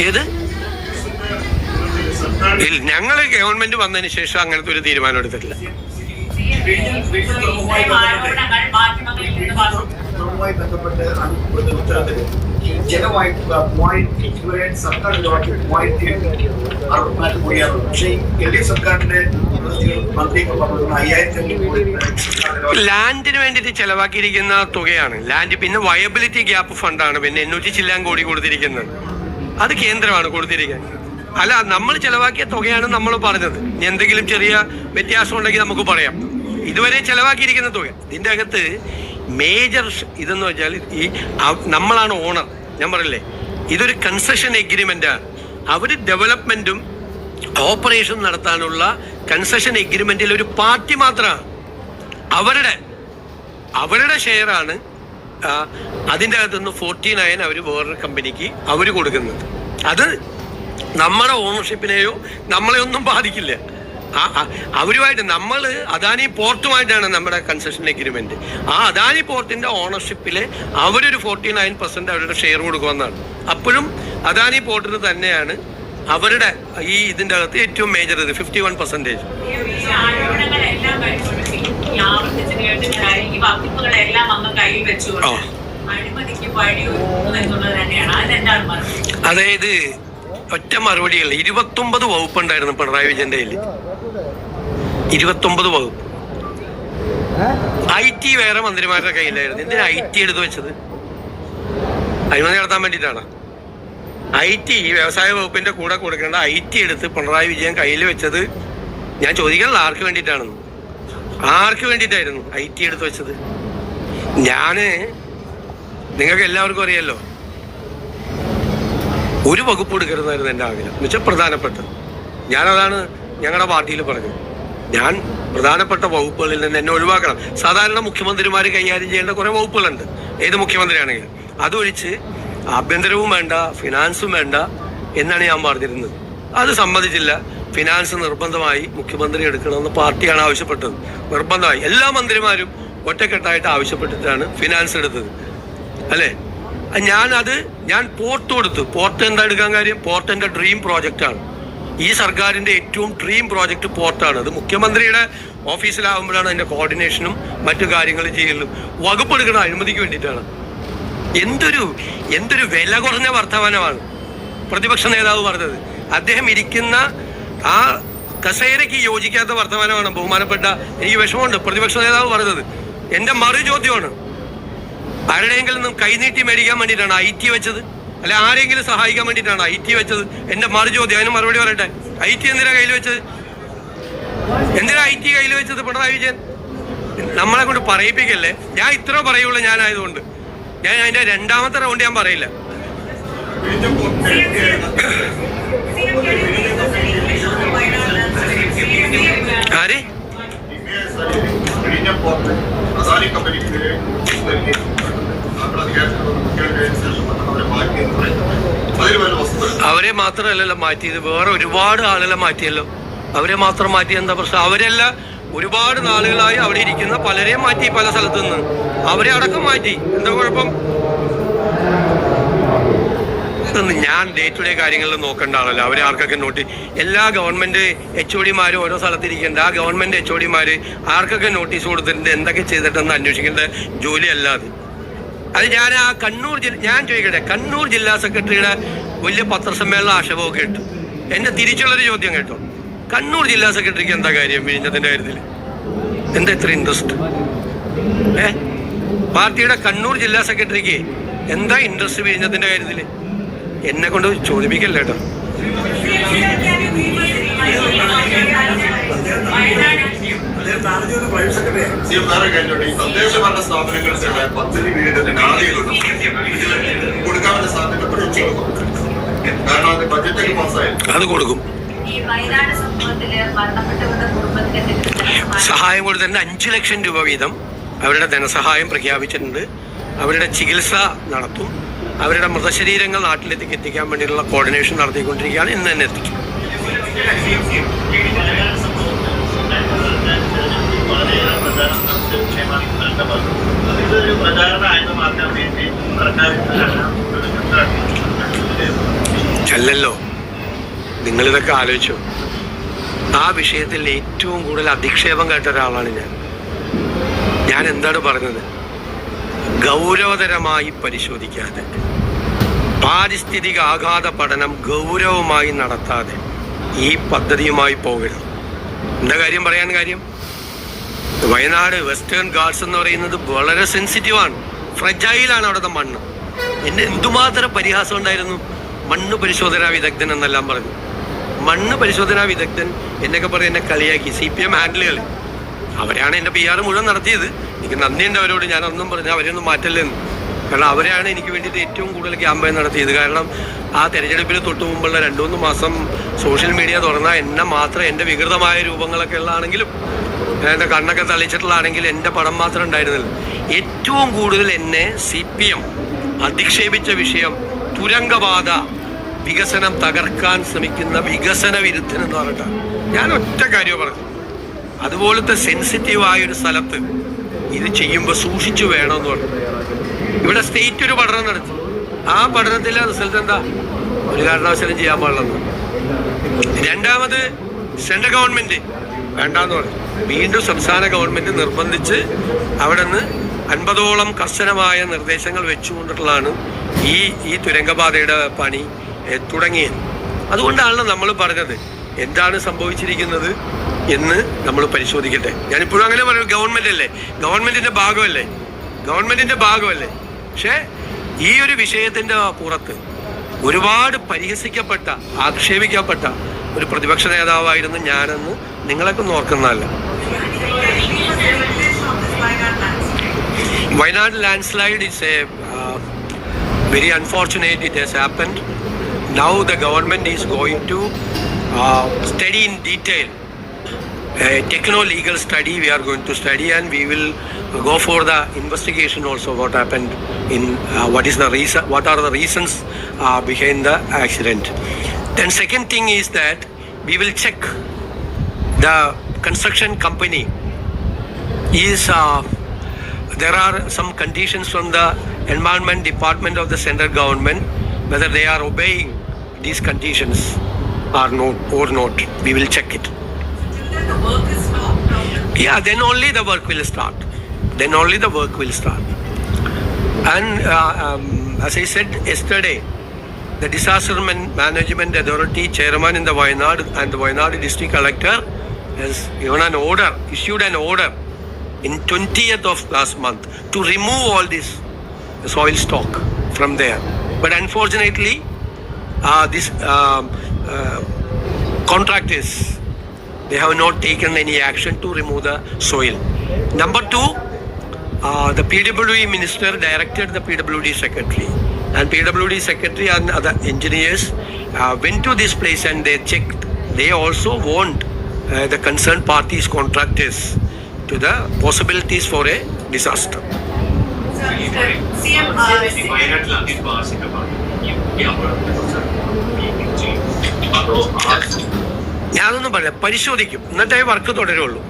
ഏത്? ഞങ്ങള് ഗവൺമെന്റ് വന്നതിന് ശേഷം അങ്ങനത്തെ ഒരു തീരുമാനം എടുത്തിട്ടില്ല. ബന്ധപ്പെട്ട് ഉത്തരത്തിൽ ജനമായിട്ടുള്ള പോയിന്റ് ഇതുവരെ സർക്കാർ മാറ്റം കൂടിയാണ്. പക്ഷേ LDF സർക്കാരിന്റെ മന്ത്രിയൊക്കെ പറഞ്ഞു 5000 ലാൻഡിന് വേണ്ടിയിട്ട് ചെലവാക്കിയിരിക്കുന്ന തുകയാണ് ലാൻഡ്. പിന്നെ വയബിലിറ്റി ഗ്യാപ്പ് ഫണ്ടാണ് പിന്നെ 800 ചില്ലാൻ കോടി കൊടുത്തിരിക്കുന്നത്. അത് കേന്ദ്രമാണ് കൊടുത്തിരിക്കുന്നത്. അല്ല, നമ്മൾ ചെലവാക്കിയ തുകയാണ് നമ്മൾ പറഞ്ഞത്. എന്തെങ്കിലും ചെറിയ വ്യത്യാസം ഉണ്ടെങ്കിൽ നമുക്ക് പറയാം. ഇതുവരെ ചെലവാക്കിയിരിക്കുന്ന തുക. ഇതിൻ്റെ അകത്ത് മേജർ ഇതെന്ന് വെച്ചാൽ ഈ നമ്മളാണ് ഓണർ. ഞാൻ പറയില്ലേ, ഇതൊരു കൺസെഷൻ എഗ്രിമെൻ്റാണ്. അവർ ഡെവലപ്മെൻറ്റും ഓപ്പറേഷൻ നടത്താനുള്ള കൺസെഷൻ എഗ്രിമെൻറ്റിൽ ഒരു പാർട്ടി മാത്രമാണ്. അവരുടെ ഷെയറാണ്. അതിൻ്റെ അകത്തുനിന്ന് 49 അവർ വേറൊരു കമ്പനിക്ക് അവർ കൊടുക്കുന്നത്. അത് നമ്മുടെ ഓണർഷിപ്പിനെയോ നമ്മളെ ഒന്നും ബാധിക്കില്ല. അവരുമായിട്ട് നമ്മൾ അദാനി പോർട്ടുമായിട്ടാണ് നമ്മുടെ കൺസെഷൻ എഗ്രിമെന്റ്. ആ അദാനി പോർട്ടിന്റെ ഓണർഷിപ്പിൽ അവരൊരു 49% അവരുടെ ഷെയർ കൊടുക്കുമെന്നാണ്. അപ്പോഴും അദാനി പോർട്ടിന് തന്നെയാണ് അവരുടെ ഈ ഇതിന്റെ അകത്ത് ഏറ്റവും മേജർ ഇത് 51%. അതായത് ഒറ്റ മറുപടിയല്ല, 29 വകുപ്പ് ഉണ്ടായിരുന്നു പിണറായി വിജയന്റെ കയ്യിൽ. 29 വകുപ്പ്. IT വേറെ മന്ത്രിമാരുടെ കയ്യിലായിരുന്നു. എന്തിനാ IT എടുത്തു വെച്ചത്? അഴിമതി നടത്താൻ വേണ്ടിയിട്ടാണ്. IT വ്യവസായ വകുപ്പിന്റെ കൂടെ കൊടുക്കേണ്ട IT എടുത്ത് പിണറായി വിജയൻ കയ്യിൽ വെച്ചത് ഞാൻ ചോദിക്കാനുള്ള ആർക്ക് വേണ്ടിയിട്ടാണെന്ന്. ആർക്ക് വേണ്ടിയിട്ടായിരുന്നു IT എടുത്തു വെച്ചത്? നിങ്ങൾക്ക് എല്ലാവർക്കും അറിയാലോ, ഒരു വകുപ്പ് എടുക്കരുതായിരുന്നു എൻ്റെ ആഗ്രഹം. എന്നുവെച്ചാൽ പ്രധാനപ്പെട്ടത്. ഞാനതാണ് ഞങ്ങളുടെ പാർട്ടിയിൽ പറഞ്ഞത്. ഞാൻ പ്രധാനപ്പെട്ട വകുപ്പുകളിൽ നിന്ന് എന്നെ ഒഴിവാക്കണം. സാധാരണ മുഖ്യമന്ത്രിമാർ കൈകാര്യം ചെയ്യേണ്ട കുറേ വകുപ്പുകളുണ്ട്, ഏത് മുഖ്യമന്ത്രിയാണെങ്കിലും. അതൊഴിച്ച് ആഭ്യന്തരവും വേണ്ട, ഫിനാൻസും വേണ്ട എന്നാണ് ഞാൻ പറഞ്ഞിരുന്നത്. അത് സമ്മതിച്ചില്ല. ഫിനാൻസ് നിർബന്ധമായി മുഖ്യമന്ത്രി എടുക്കണമെന്ന് പാർട്ടിയാണ് ആവശ്യപ്പെട്ടത്. നിർബന്ധമായി എല്ലാ മന്ത്രിമാരും ഒറ്റക്കെട്ടായിട്ട് ആവശ്യപ്പെട്ടിട്ടാണ് ഫിനാൻസ് എടുത്തത്, അല്ലേ? ഞാൻ പോർട്ട് കൊടുത്തു. പോർട്ട് എന്താ എടുക്കാൻ കാര്യം? പോർട്ട് എൻ്റെ ഡ്രീം പ്രോജക്റ്റാണ്. ഈ സർക്കാരിൻ്റെ ഏറ്റവും ഡ്രീം പ്രോജക്റ്റ് പോർട്ടാണ്. അത് മുഖ്യമന്ത്രിയുടെ ഓഫീസിലാവുമ്പോഴാണ് അതിൻ്റെ കോർഡിനേഷനും മറ്റു കാര്യങ്ങളും ചെയ്യലും. വകുപ്പ് എടുക്കുന്ന അഴിമതിക്ക് വേണ്ടിയിട്ടാണ്. എന്തൊരു വില കുറഞ്ഞ വർത്തമാനമാണ് പ്രതിപക്ഷ നേതാവ് പറഞ്ഞത്. അദ്ദേഹം ഇരിക്കുന്ന ആ കസേരയ്ക്ക് യോജിക്കാത്ത വർത്തമാനമാണ് ബഹുമാനപ്പെട്ട, എനിക്ക് വിഷമമുണ്ട്, പ്രതിപക്ഷ നേതാവ് പറഞ്ഞത്. എൻ്റെ മറു ചോദ്യമാണ്, ആരുടെയെങ്കിലും നിന്നും കൈനീട്ടി മേടിക്കാൻ വേണ്ടിയിട്ടാണ് IT വെച്ചത്? അല്ലെ ആരെങ്കിലും സഹായിക്കാൻ വേണ്ടിയിട്ടാണ് IT വെച്ചത്? എൻ്റെ മറു ചോദ്യം. അതിന് മറുപടി പറയട്ടെ. IT എന്തിനാ കയ്യിൽ വെച്ചത്? എന്തിനാ IT കയ്യിൽ വെച്ചത് പിണറായി വിജയൻ? നമ്മളെ കൊണ്ട് പറയിപ്പിക്കല്ലേ. ഞാൻ ഇത്ര പറയുള്ളൂ. ഞാനായതുകൊണ്ട് ഞാൻ അതിൻ്റെ രണ്ടാമത്തെ റൗണ്ട് ഞാൻ പറയില്ല. ആര്? അവരെ മാത്രമല്ലല്ലോ മാറ്റിയത്, വേറെ ഒരുപാട് ആളുകളെ മാറ്റിയല്ലോ. അവരെ മാത്രം മാറ്റി എന്താ പ്രശ്നം? അവരല്ല, ഒരുപാട് നാളുകളായി അവിടെ ഇരിക്കുന്ന പലരെയും മാറ്റി, പല സ്ഥലത്തു നിന്ന് അവരെ അടക്കം മാറ്റി. എന്താ കുഴപ്പം? ഇതൊന്നും ഞാൻ ഡേ ടു ഡേ കാര്യങ്ങളിൽ നോക്കേണ്ട ആളല്ല. അവരെ ആർക്കൊക്കെ എല്ലാ ഗവൺമെന്റ് HODമാരും ഓരോ സ്ഥലത്തിരിക്കേണ്ട ആ ഗവൺമെന്റ് HODമാർ ആർക്കൊക്കെ നോട്ടീസ് കൊടുത്തിട്ടുണ്ട്, എന്തൊക്കെ ചെയ്തിട്ടെന്ന് അന്വേഷിക്കേണ്ട ജോലിയല്ല അത്. ഞാൻ ഞാൻ ചോദിക്കട്ടെ, കണ്ണൂർ ജില്ലാ സെക്രട്ടറിയുടെ വലിയ പത്രസമ്മേളന ആക്ഷേപമൊക്കെ ഇട്ടു. എന്റെ തിരിച്ചുള്ളൊരു ചോദ്യം കേട്ടോ, കണ്ണൂർ ജില്ലാ സെക്രട്ടറിക്ക് എന്താ കാര്യം വിഴിഞ്ഞത്തിന്റെ കാര്യത്തിൽ? എന്താ ഇത്ര ഇൻട്രസ്റ്റ്? പാർട്ടിയുടെ കണ്ണൂർ ജില്ലാ സെക്രട്ടറിക്ക് എന്താ ഇൻട്രസ്റ്റ് വിഴിഞ്ഞത്തിന്റെ കാര്യത്തിൽ? എന്നെ കൊണ്ട് ചോദിപ്പിക്കല്ലേ കേട്ടോ. അത് കൊടുക്കും. സഹായം കൊടുത്തതിന് 5 ലക്ഷം രൂപ വീതം അവരുടെ ധനസഹായം പ്രഖ്യാപിച്ചിട്ടുണ്ട്. അവരുടെ ചികിത്സ നടത്തും. അവരുടെ മൃതശരീരങ്ങൾ നാട്ടിലേക്ക് എത്തിക്കാൻ വേണ്ടിയിട്ടുള്ള കോർഡിനേഷൻ നടത്തിക്കൊണ്ടിരിക്കുകയാണ്. ഇന്ന് തന്നെ എത്തിക്കും. അല്ലല്ലോ, നിങ്ങളിതൊക്കെ ആലോചിച്ചു. ആ വിഷയത്തിൽ ഏറ്റവും കൂടുതൽ അധിക്ഷേപം കേട്ട ഒരാളാണ് ഞാൻ എന്താണ് പറഞ്ഞത്? ഗൗരവതരമായി പരിശോധിക്കാതെ, പാരിസ്ഥിതിക ആഘാത പഠനം ഗൗരവമായി നടത്താതെ ഈ പദ്ധതിയുമായി പോകരുത്. എന്താ കാര്യം പറയാൻ കാര്യം? വയനാട് വെസ്റ്റേൺ ഗാർഡ്സ് എന്ന് പറയുന്നത് വളരെ സെൻസിറ്റീവാണ്, ഫ്രജൈലാണ് അവിടുത്തെ മണ്ണ്. എന്നെ എന്തുമാത്രം പരിഹാസം ഉണ്ടായിരുന്നു. മണ്ണ് പരിശോധനാ വിദഗ്ധൻ എന്നെല്ലാം പറഞ്ഞു. മണ്ണ് പരിശോധനാ വിദഗ്ധൻ എന്നൊക്കെ പറഞ്ഞ് എന്നെ കളിയാക്കി. CPM ഹാൻഡിലുകൾ അവരാണ് എൻ്റെ PR മുഴുവൻ നടത്തിയത്. എനിക്ക് നന്ദിയുണ്ട് അവരോട്. ഞാനൊന്നും പറഞ്ഞു അവരെയൊന്നും മാറ്റല്ലെന്ന്. കാരണം അവരാണ് എനിക്ക് വേണ്ടിയിട്ട് ഏറ്റവും കൂടുതൽ ക്യാമ്പയിൻ നടത്തിയത്. കാരണം ആ തെരഞ്ഞെടുപ്പിന് തൊട്ട് മുമ്പുള്ള 2-3 മാസം സോഷ്യൽ മീഡിയ തുറന്നാൽ എന്നെ മാത്രം, എൻ്റെ വികൃതമായ രൂപങ്ങളൊക്കെ ഉള്ളതാണെങ്കിലും എൻ്റെ കണ്ണൊക്കെ തളിച്ചിട്ടുള്ളതാണെങ്കിലും എൻ്റെ പടം മാത്രം ഉണ്ടായിരുന്നില്ല. ഏറ്റവും കൂടുതൽ എന്നെ CPM അധിക്ഷേപിച്ച വിഷയം തുരങ്കപാത വികസനം തകർക്കാൻ ശ്രമിക്കുന്ന വികസന വിരുദ്ധൻ എന്ന് പറഞ്ഞിട്ടാണ്. ഞാൻ ഒറ്റ കാര്യം പറഞ്ഞു, അതുപോലത്തെ സെൻസിറ്റീവായൊരു സ്ഥലത്ത് ഇത് ചെയ്യുമ്പോൾ സൂക്ഷിച്ചു വേണമെന്ന് പറഞ്ഞു. ഇവിടെ സ്റ്റേറ്റ് ഒരു പഠനം നടത്തി. ആ പഠനത്തിലെ റിസൾട്ട് എന്താ? ഒരു കാരണവശാലും ചെയ്യാൻ പാടില്ലെന്ന്. രണ്ടാമത് സെൻട്രൽ ഗവൺമെന്റ് വേണ്ടാന്ന് പറഞ്ഞു. വീണ്ടും സംസ്ഥാന ഗവൺമെന്റ് നിർബന്ധിച്ച് അവിടെ നിന്ന് 50ഓളം കർശനമായ നിർദ്ദേശങ്ങൾ വെച്ചുകൊണ്ടിട്ടുള്ളതാണ് ഈ തുരങ്കപാതയുടെ പണി തുടങ്ങിയത്. അതുകൊണ്ടാണ് നമ്മൾ പറഞ്ഞത് എന്താണ് സംഭവിച്ചിരിക്കുന്നത് എന്ന് നമ്മൾ പരിശോധിക്കട്ടെ. ഞാനിപ്പോഴും അങ്ങനെ പറയും, ഗവൺമെന്റിന്റെ ഭാഗമല്ലേ. പക്ഷേ ഈ ഒരു വിഷയത്തിന്റെ പുറത്ത് ഒരുപാട് പരിഹസിക്കപ്പെട്ട, ആക്ഷേപിക്കപ്പെട്ട ഒരു പ്രതിപക്ഷ നേതാവായിരുന്നു ഞാനെന്ന് നിങ്ങളൊക്കെ ഓർക്കുന്നതല്ല. Wayanad landslide is very unfortunate. It has happened. Now the government is going to study in detail. A techno-legal study we are going to study, and we will go for the investigation also what happened in what are the reasons behind the accident. Then second thing is that we will check the construction company is there are some conditions from the Environment Department of the central government, whether they are obeying these conditions or not. We will check it. The work is stopped. Yeah, then only the work will start. And as I said yesterday, the Disaster Management Authority chairman in the Wayanad and the Wayanad district collector has issued an order in 20th of last month to remove all this soil stock from there. But unfortunately, this contractors, they have not taken any action to remove the soil. Number two, the PWD minister directed the PWD secretary, and PWD secretary and other engineers went to this place and they checked. They also warned the concerned parties, contractors, to the possibilities for a disaster. ഞാനൊന്നും പറയാം, പരിശോധിക്കും, എന്നിട്ടേ work തുടരുള്ളൂ.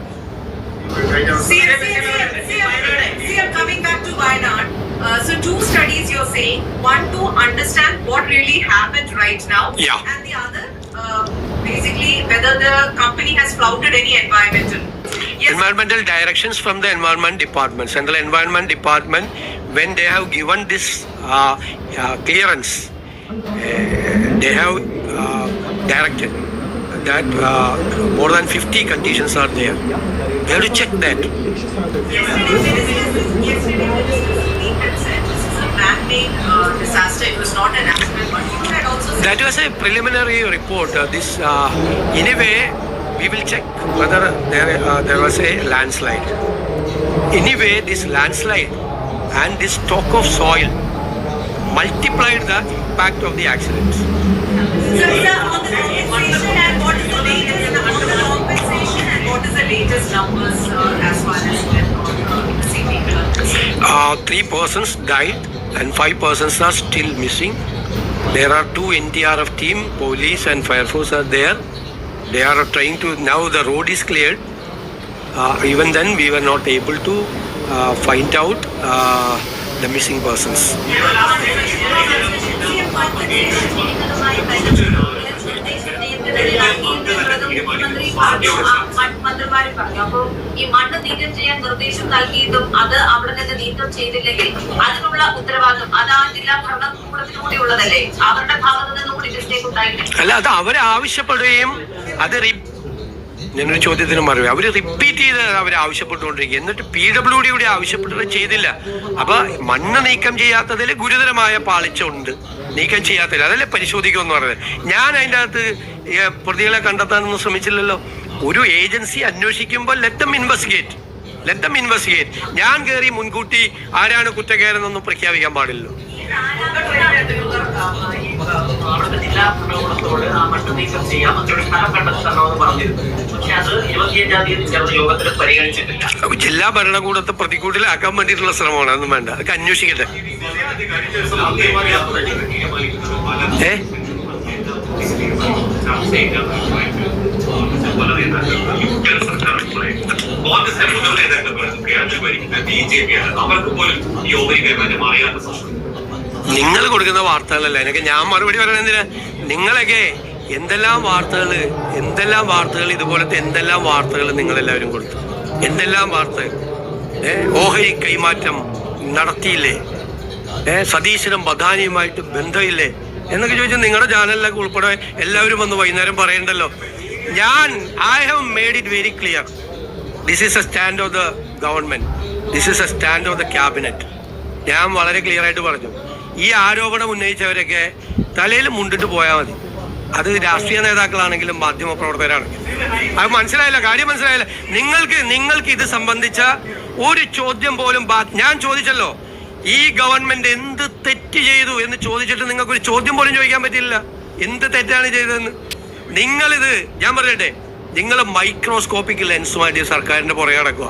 Coming back to Wayanad, so two studies you're saying, one to understand what really happened right now, Yeah. and the other basically whether the company has flouted any environmental. Yes. Environmental directions from the Environment Department, Central Environment Department, when they have given this clearance, they have directed that more than 50 conditions are there. They have to check that. Yesterday, this is a man-made disaster. It was not an accident, but you had also said That was a preliminary report. Anyway, we will check whether there was a landslide. Anyway, this landslide and this stock of soil multiplied the impact of the accident. Sir, on the compensation and what is the latest compensation and what is the latest numbers as far as the city? 3 persons died and 5 persons are still missing. There are 2 NDRF team, police and fire force are there. They are trying to, now the road is cleared. Even then we were not able to find out the missing persons. മന്ത്രിമാരും പറഞ്ഞു. അപ്പൊ ഈ മണ്ണ് നീക്കം ചെയ്യാൻ നിർദ്ദേശം നൽകിയിട്ടും അത് അവിടെ നിന്ന് നീക്കം ചെയ്തില്ലെങ്കിൽ അതിനുള്ള ഉത്തരവാദിത്വം അത് ആ ജില്ലാ ഭരണകൂടത്തിലൂടെ ഉള്ളതല്ലേ? അവരുടെ ഭാഗത്ത് നിന്ന് കൂടി മിസ്റ്റേക്ക് ഉണ്ടായിട്ടില്ല. അല്ല, അത് അവരെ ആവശ്യപ്പെടുകയും അത് ഞാനൊരു ചോദ്യത്തിന് മറുപടി അവർ റിപ്പീറ്റ് ചെയ്ത് അവർ ആവശ്യപ്പെട്ടുകൊണ്ടിരിക്കുക. എന്നിട്ട് PWD ആവശ്യപ്പെട്ടിട്ട് ചെയ്തില്ല. അപ്പൊ മണ്ണ് നീക്കം ചെയ്യാത്തതിൽ ഗുരുതരമായ പാളിച്ച ഉണ്ട്, നീക്കം ചെയ്യാത്തതിൽ. അതല്ലേ പരിശോധിക്കുമെന്ന് പറഞ്ഞത്. ഞാൻ അതിൻ്റെ അകത്ത് പ്രതികളെ കണ്ടെത്താനൊന്നും ശ്രമിച്ചില്ലല്ലോ. ഒരു ഏജൻസി അന്വേഷിക്കുമ്പോൾ ലെറ്റ് ദം ഇൻവെസ്റ്റിഗേറ്റ്. ഞാൻ കയറി മുൻകൂട്ടി ആരാണ് കുറ്റക്കാരെന്നൊന്നും പ്രഖ്യാപിക്കാൻ പാടില്ലല്ലോ. അവിടുത്തെ ജില്ലാ ഭരണകൂടത്തോട് ആ മണ്ണ് നീക്കം ചെയ്യാം, മറ്റൊരു സ്ഥലം കണ്ടെത്തി തരണമെന്ന് പറഞ്ഞിരുന്നു. പക്ഷെ അത് 25-ാം തീയതി ചേർന്ന യോഗത്തിൽ പരിഗണിച്ചിട്ടില്ല. ജില്ലാ ഭരണകൂടത്തെ പ്രതികൂട്ടിലാക്കാൻ വേണ്ടിയിട്ടുള്ള ശ്രമമാണ്. അതൊന്നും വേണ്ട, അതൊക്കെ അന്വേഷിക്കട്ടെ. ചർച്ച ചെയ്യാൻ പല നേതാക്കളും കേന്ദ്ര സർക്കാർ കോൺഗ്രസിലെ മുതിർന്ന നേതാക്കൾ പറയുന്നത് കേരളത്തിൽ ഭരിക്കുന്ന BJP ആണ്. അവർക്ക് പോലും ഈ ഓഹരി കൈമാറ്റം അറിയാത്ത സംശയം. നിങ്ങൾ കൊടുക്കുന്ന വാർത്തകളല്ല എനിക്ക് ഞാൻ മറുപടി പറയുന്നത് എന്തിനാ? നിങ്ങളൊക്കെ എന്തെല്ലാം വാർത്തകൾ ഇതുപോലത്തെ എന്തെല്ലാം വാർത്തകൾ നിങ്ങളെല്ലാവരും കൊടുത്തു, എന്തെല്ലാം വാർത്തകൾ. ഓഹരി കൈമാറ്റം നടത്തിയില്ലേ, സതീശനും ബദാനിയുമായിട്ട് ബന്ധമില്ലേ എന്നൊക്കെ ചോദിച്ചാൽ നിങ്ങളുടെ ചാനലിലൊക്കെ ഉൾപ്പെടെ എല്ലാവരും വന്ന് വൈകുന്നേരം പറയണ്ടല്ലോ. I have made it very clear. This is a stand of the government. This is a stand of the cabinet. ഞാൻ വളരെ ക്ലിയർ ആയിട്ട് പറഞ്ഞു. ഈ ആരോപണം ഉന്നയിച്ചവരൊക്കെ തലയിൽ മുണ്ടിട്ട് പോയാൽ മതി. അത് രാഷ്ട്രീയ നേതാക്കളാണെങ്കിലും മാധ്യമ പ്രവർത്തകരാണെങ്കിലും. അത് മനസ്സിലായില്ല, കാര്യം മനസ്സിലായില്ല. നിങ്ങൾക്ക് ഇത് സംബന്ധിച്ച ഒരു ചോദ്യം പോലും ഞാൻ ചോദിച്ചല്ലോ. ഈ ഗവൺമെന്റ് എന്ത് തെറ്റ് ചെയ്തു എന്ന് ചോദിച്ചിട്ട് നിങ്ങൾക്ക് ഒരു ചോദ്യം പോലും ചോദിക്കാൻ പറ്റില്ല. എന്ത് തെറ്റാണ് ചെയ്തതെന്ന് നിങ്ങളിത് ഞാൻ പറയട്ടെ. നിങ്ങൾ മൈക്രോസ്കോപ്പിക് ലെൻസുമായിട്ട് സർക്കാരിന്റെ പുറകെ നടക്കുക.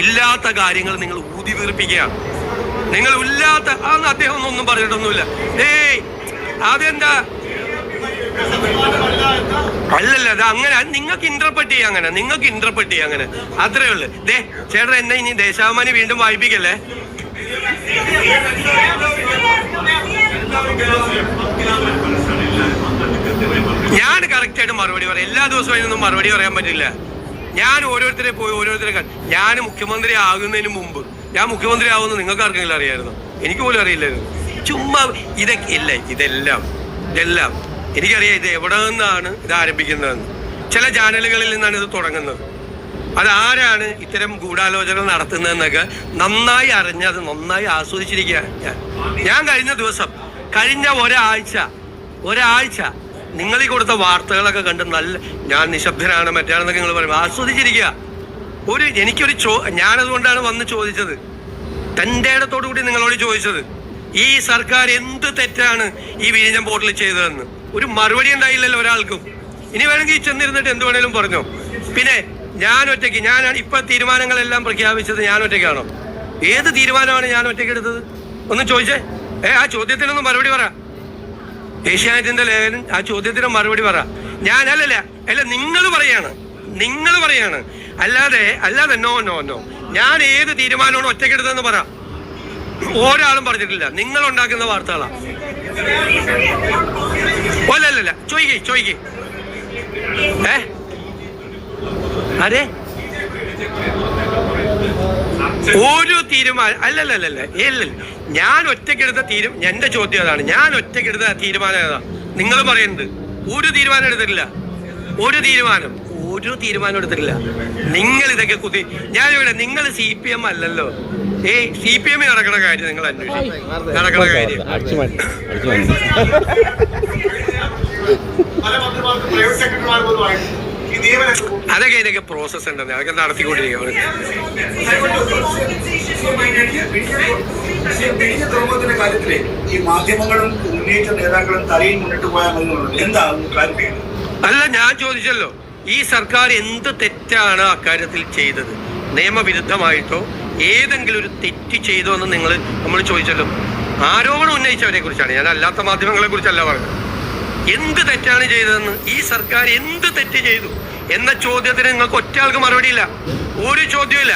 ഇല്ലാത്ത കാര്യങ്ങൾ നിങ്ങൾ ഊതി വീർപ്പിക്കുകയാണ്. നിങ്ങൾ ഇല്ലാത്ത അദ്ദേഹം ഒന്നും പറഞ്ഞിട്ടൊന്നുമില്ല. അതെന്താ അല്ലല്ല, അത് അങ്ങനെ നിങ്ങൾക്ക് ഇന്റർപ്രറ്റ് ചെയ്യാം അങ്ങനെ അത്രേ ഉള്ളു. ചേട്ടൻ എന്നെ ഇനി ദേശാഭിമാനി വീണ്ടും വായിപ്പിക്കല്ലേ. ഞാൻ കറക്റ്റായിട്ട് മറുപടി പറയാം. എല്ലാ ദിവസവും അതിനൊന്നും മറുപടി പറയാൻ പറ്റില്ല. ഞാൻ ഓരോരുത്തരെ ഞാൻ മുഖ്യമന്ത്രി ആകുന്നതിന് മുമ്പ് ഞാൻ മുഖ്യമന്ത്രി ആവുമെന്ന് നിങ്ങൾക്ക് ആർക്കെങ്കിലും അറിയാമായിരുന്നു? എനിക്ക് പോലും അറിയില്ലായിരുന്നു. ചുമ്മാ ഇതെല്ലാം എനിക്കറിയാം. ഇത് എവിടെ നിന്നാണ് ഇത് ആരംഭിക്കുന്നതെന്ന്. ചില ചാനലുകളിൽ നിന്നാണ് ഇത് തുടങ്ങുന്നത്. അതാരാണ് ഇത്തരം ഗൂഢാലോചന നടത്തുന്നതെന്നൊക്കെ നന്നായി അറിഞ്ഞ് അത് നന്നായി ആസ്വദിച്ചിരിക്കുക. ഞാൻ കഴിഞ്ഞ ഒരാഴ്ച നിങ്ങളീ കൊടുത്ത വാർത്തകളൊക്കെ കണ്ട് ഞാൻ നിശബ്ദനാണ് മറ്റാണെന്നൊക്കെ നിങ്ങൾ പറയും, ആസ്വദിച്ചിരിക്കുക. ഞാനതുകൊണ്ടാണ് വന്ന് ചോദിച്ചത്, തൻ്റെ ഇടത്തോടു കൂടി നിങ്ങളോട് ചോദിച്ചത്, ഈ സർക്കാർ എന്ത് തെറ്റാണ് ഈ വിഴിഞ്ഞം പോർട്ടിൽ ചെയ്തതെന്ന്. ഒരു മറുപടി ഉണ്ടായില്ലല്ലോ ഒരാൾക്കും. ഇനി വേണമെങ്കിൽ ചെന്നിരുന്നിട്ട് എന്ത് വേണേലും പറഞ്ഞോ. പിന്നെ ഞാനാണ് ഇപ്പൊ തീരുമാനങ്ങളെല്ലാം പ്രഖ്യാപിച്ചത് ഞാൻ ഒറ്റയ്ക്കാണോ? ഏത് തീരുമാനമാണ് ഞാൻ ഒറ്റയ്ക്ക് എടുത്തത്? ഒന്ന് ചോദിച്ചേ. ആ ചോദ്യത്തിനൊന്നും മറുപടി പറ. ഏഷ്യാനെറ്റിന്റെ ലേഖനം ആ ചോദ്യത്തിന് മറുപടി പറ. നിങ്ങൾ പറയാണ്. അല്ലാതെ നോ. ഞാൻ ഏത് തീരുമാനമാണ് ഒറ്റയ്ക്കെടുത്തതെന്ന് പറ. ഒരാളും പറഞ്ഞിട്ടില്ല. നിങ്ങൾ ഉണ്ടാക്കുന്ന വാർത്തകളാ. അല്ലല്ല, ചോദിക്കേ. അതെ, ഒരു തീരുമാനം അല്ലല്ല. ഞാൻ ഒറ്റയ്ക്കെടുത്ത എന്റെ ചോദ്യം അതാണ്. ഞാൻ ഒറ്റയ്ക്കെടുത്ത തീരുമാനം ഏതാ? നിങ്ങൾ പറയുന്നത് ഒരു തീരുമാനം എടുത്തിട്ടില്ല. നിങ്ങൾ ഇതൊക്കെ ഞാൻ ഇവിടെ നിങ്ങൾ CPM അല്ലല്ലോ. CPM നടക്കണ കാര്യം നിങ്ങൾ അന്വേഷിക്കും. നടക്കണ കാര്യം അതൊക്കെ പ്രോസസ് ഉണ്ടെന്ന് അതൊക്കെ നടത്തിക്കൊണ്ടിരിക്കുകയാണ്. തുറമുഖത്തിന്റെ കാര്യത്തില് ഈ മാധ്യമങ്ങളും ഉന്നയിച്ച നേതാക്കളും തലയിൽ മുന്നിട്ട് പോയാൽ എന്താണ്? അല്ല, ഞാൻ ചോദിച്ചല്ലോ, ഈ സർക്കാർ എന്ത് തെറ്റാണ് അക്കാര്യത്തിൽ ചെയ്തത്? നിയമവിരുദ്ധമായിട്ടോ ഏതെങ്കിലും ഒരു തെറ്റ് ചെയ്തോ എന്ന് നമ്മൾ ചോദിച്ചല്ലോ. ആരോപണം ഉന്നയിച്ചവരെ കുറിച്ചാണ്, ഞാൻ അല്ലാത്ത മാധ്യമങ്ങളെ കുറിച്ചല്ല പറഞ്ഞത്. എന്ത് തെറ്റാണ് ചെയ്തതെന്ന്, ഈ സർക്കാർ എന്ത് തെറ്റ് ചെയ്തു എന്ന ചോദ്യത്തിന് നിങ്ങൾക്ക് ഒറ്റ ആൾക്ക് മറുപടിയില്ല. ഒരു ചോദ്യമില്ല.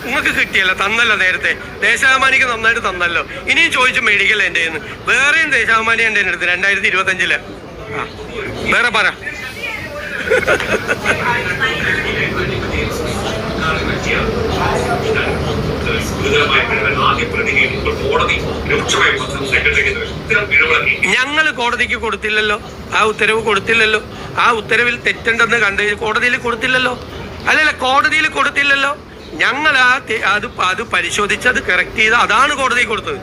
നിങ്ങൾക്ക് കിട്ടിയല്ലോ, തന്നല്ലോ. നേരത്തെ ദേശാഭിമാനിക്ക് നന്നായിട്ട് തന്നല്ലോ. ഇനിയും ചോദിച്ചു മേടിക്കല്ലോ എൻ്റെ നിന്ന്. വേറെയും ദേശാഭിമാനി എൻ്റെ അടുത്ത് 2025 വേറെ പറ. ഞങ്ങൾ കോടതിക്ക് കൊടുത്തില്ലല്ലോ, ആ ഉത്തരവ് കൊടുത്തില്ലല്ലോ. ആ ഉത്തരവിൽ തെറ്റുണ്ടെന്ന് കണ്ട് കോടതിയിൽ കൊടുത്തില്ലല്ലോ. അല്ലല്ല, കോടതിയിൽ കൊടുത്തില്ലല്ലോ. ഞങ്ങൾ അത് പരിശോധിച്ച് അത് കറക്റ്റ് ചെയ്ത് അതാണ് കോടതി കൊടുത്തത്.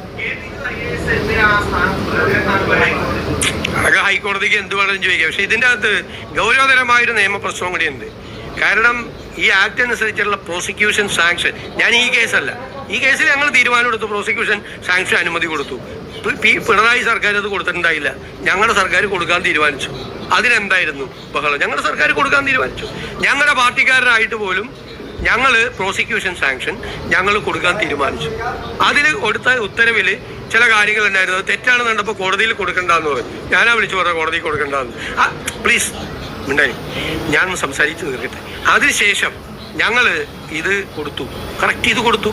ഹൈക്കോടതിക്ക് എന്ത് വേണമെന്ന് ചോദിക്കാം. പക്ഷെ ഇതിൻ്റെ അകത്ത് ഗൗരവതരമായൊരു നിയമപ്രശ്നവും കൂടിയുണ്ട്. കാരണം ഈ ആക്ട് അനുസരിച്ചുള്ള പ്രോസിക്യൂഷൻ സാങ്ഷൻ, ഞാൻ ഈ കേസിൽ ഞങ്ങൾ തീരുമാനം എടുത്തു, പ്രോസിക്യൂഷൻ സാങ്ഷൻ അനുമതി കൊടുത്തു. പിണറായി സർക്കാർ അത് കൊടുത്തിട്ടുണ്ടായില്ല, ഞങ്ങളുടെ സർക്കാർ കൊടുക്കാൻ തീരുമാനിച്ചു. അതിനെന്തായിരുന്നു ബഹളം? ഞങ്ങളുടെ സർക്കാർ കൊടുക്കാൻ തീരുമാനിച്ചു. ഞങ്ങളുടെ പാർട്ടിക്കാരനായിട്ട് പോലും ഞങ്ങൾ പ്രോസിക്യൂഷൻ സാങ്ഷൻ ഞങ്ങൾ കൊടുക്കാൻ തീരുമാനിച്ചു. അതിൽ കൊടുത്ത ഉത്തരവിൽ ചില കാര്യങ്ങൾ ഉണ്ടായിരുന്നു, അത് തെറ്റാണെന്ന് കണ്ടപ്പോൾ കോടതിയിൽ കൊടുക്കണ്ടെന്ന് പറഞ്ഞു. ഞാനാ വിളിച്ചു പറഞ്ഞ കോടതിയിൽ കൊടുക്കണ്ടെന്ന്. പ്ലീസ് ഉണ്ടായി, ഞാനൊന്ന് സംസാരിച്ച് തീർക്കട്ടെ. അതിനുശേഷം ഞങ്ങൾ ഇത് കൊടുത്തു, കറക്റ്റ് ചെയ്ത് കൊടുത്തു.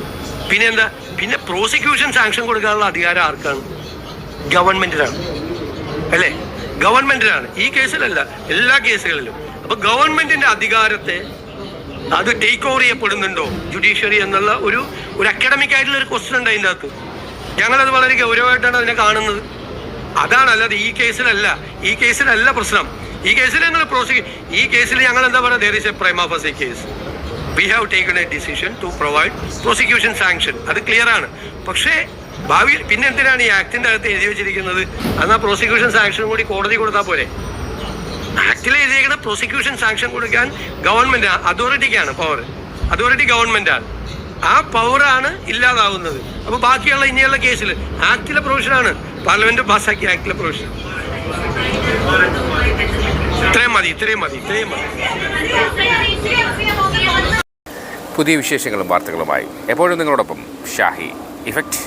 പിന്നെ എന്താ, പിന്നെ പ്രോസിക്യൂഷൻ സാങ്ഷൻ കൊടുക്കാനുള്ള അധികാരം ആർക്കാണ്? ഗവൺമെന്റിനാണ്, അല്ലേ? ഗവൺമെന്റിനാണ്. ഈ കേസിലല്ല, എല്ലാ കേസുകളിലും. അപ്പൊ ഗവൺമെന്റിന്റെ അധികാരത്തെ അത് ടേക്ക് ഓവർ ചെയ്യപ്പെടുന്നുണ്ടോ ജുഡീഷ്യറി എന്നുള്ള ഒരു അക്കാഡമിക് ആയിട്ടുള്ള ഒരു ക്വസ്റ്റ്യൻ ഉണ്ട് അതിൻ്റെ അകത്ത്. ഞങ്ങളത് വളരെ ഗൗരവമായിട്ടാണ് അതിനെ കാണുന്നത്. അതാണ്, അല്ലാതെ ഈ കേസിലല്ല പ്രശ്നം. ഈ കേസിൽ ഞങ്ങൾ ഈ കേസിൽ ഞങ്ങൾ എന്താ പറയുക, there is a prima facie case. We have taken a decision to provide prosecution sanction. അത് ക്ലിയർ ആണ്. പക്ഷേ ഭാവിയിൽ പിന്നെ എന്തിനാണ് ഈ ആക്ടിന്റെ അകത്ത് എഴുതി വെച്ചിരിക്കുന്നത്? എന്നാൽ പ്രോസിക്യൂഷൻ സാങ്ഷൻ കൂടി കോടതി കൊടുത്താൽ പോരെ? ആക്ടിൽ എഴുതിയിരിക്കുന്ന പ്രോസിക്യൂഷൻ സാങ്ഷൻ കൊടുക്കാൻ ഗവൺമെന്റ് അതോറിറ്റിക്കാണ് പവർ. അതോറിറ്റി ഗവൺമെന്റാണ്. ആ പവറാണ് ഇല്ലാതാവുന്നത്. അപ്പൊ ബാക്കിയുള്ള ഇനിയുള്ള കേസിൽ ആക്ടിലെ പ്രൊവിഷനാണ്, പാർലമെന്റ് പാസ്സാക്കിയ ആക്ടിലെ പ്രൊവിഷൻ. ഇത്രയും മതി. പുതിയ വിശേഷങ്ങളും വാർത്തകളുമായി എപ്പോഴും നിങ്ങളോടൊപ്പം ഷാഹി ഇഫക്റ്റ്.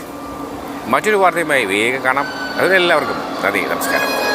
മറ്റൊരു വാർത്തയുമായി വേഗം കാണാം. അതിനെല്ലാവർക്കും നന്ദി, നമസ്കാരം.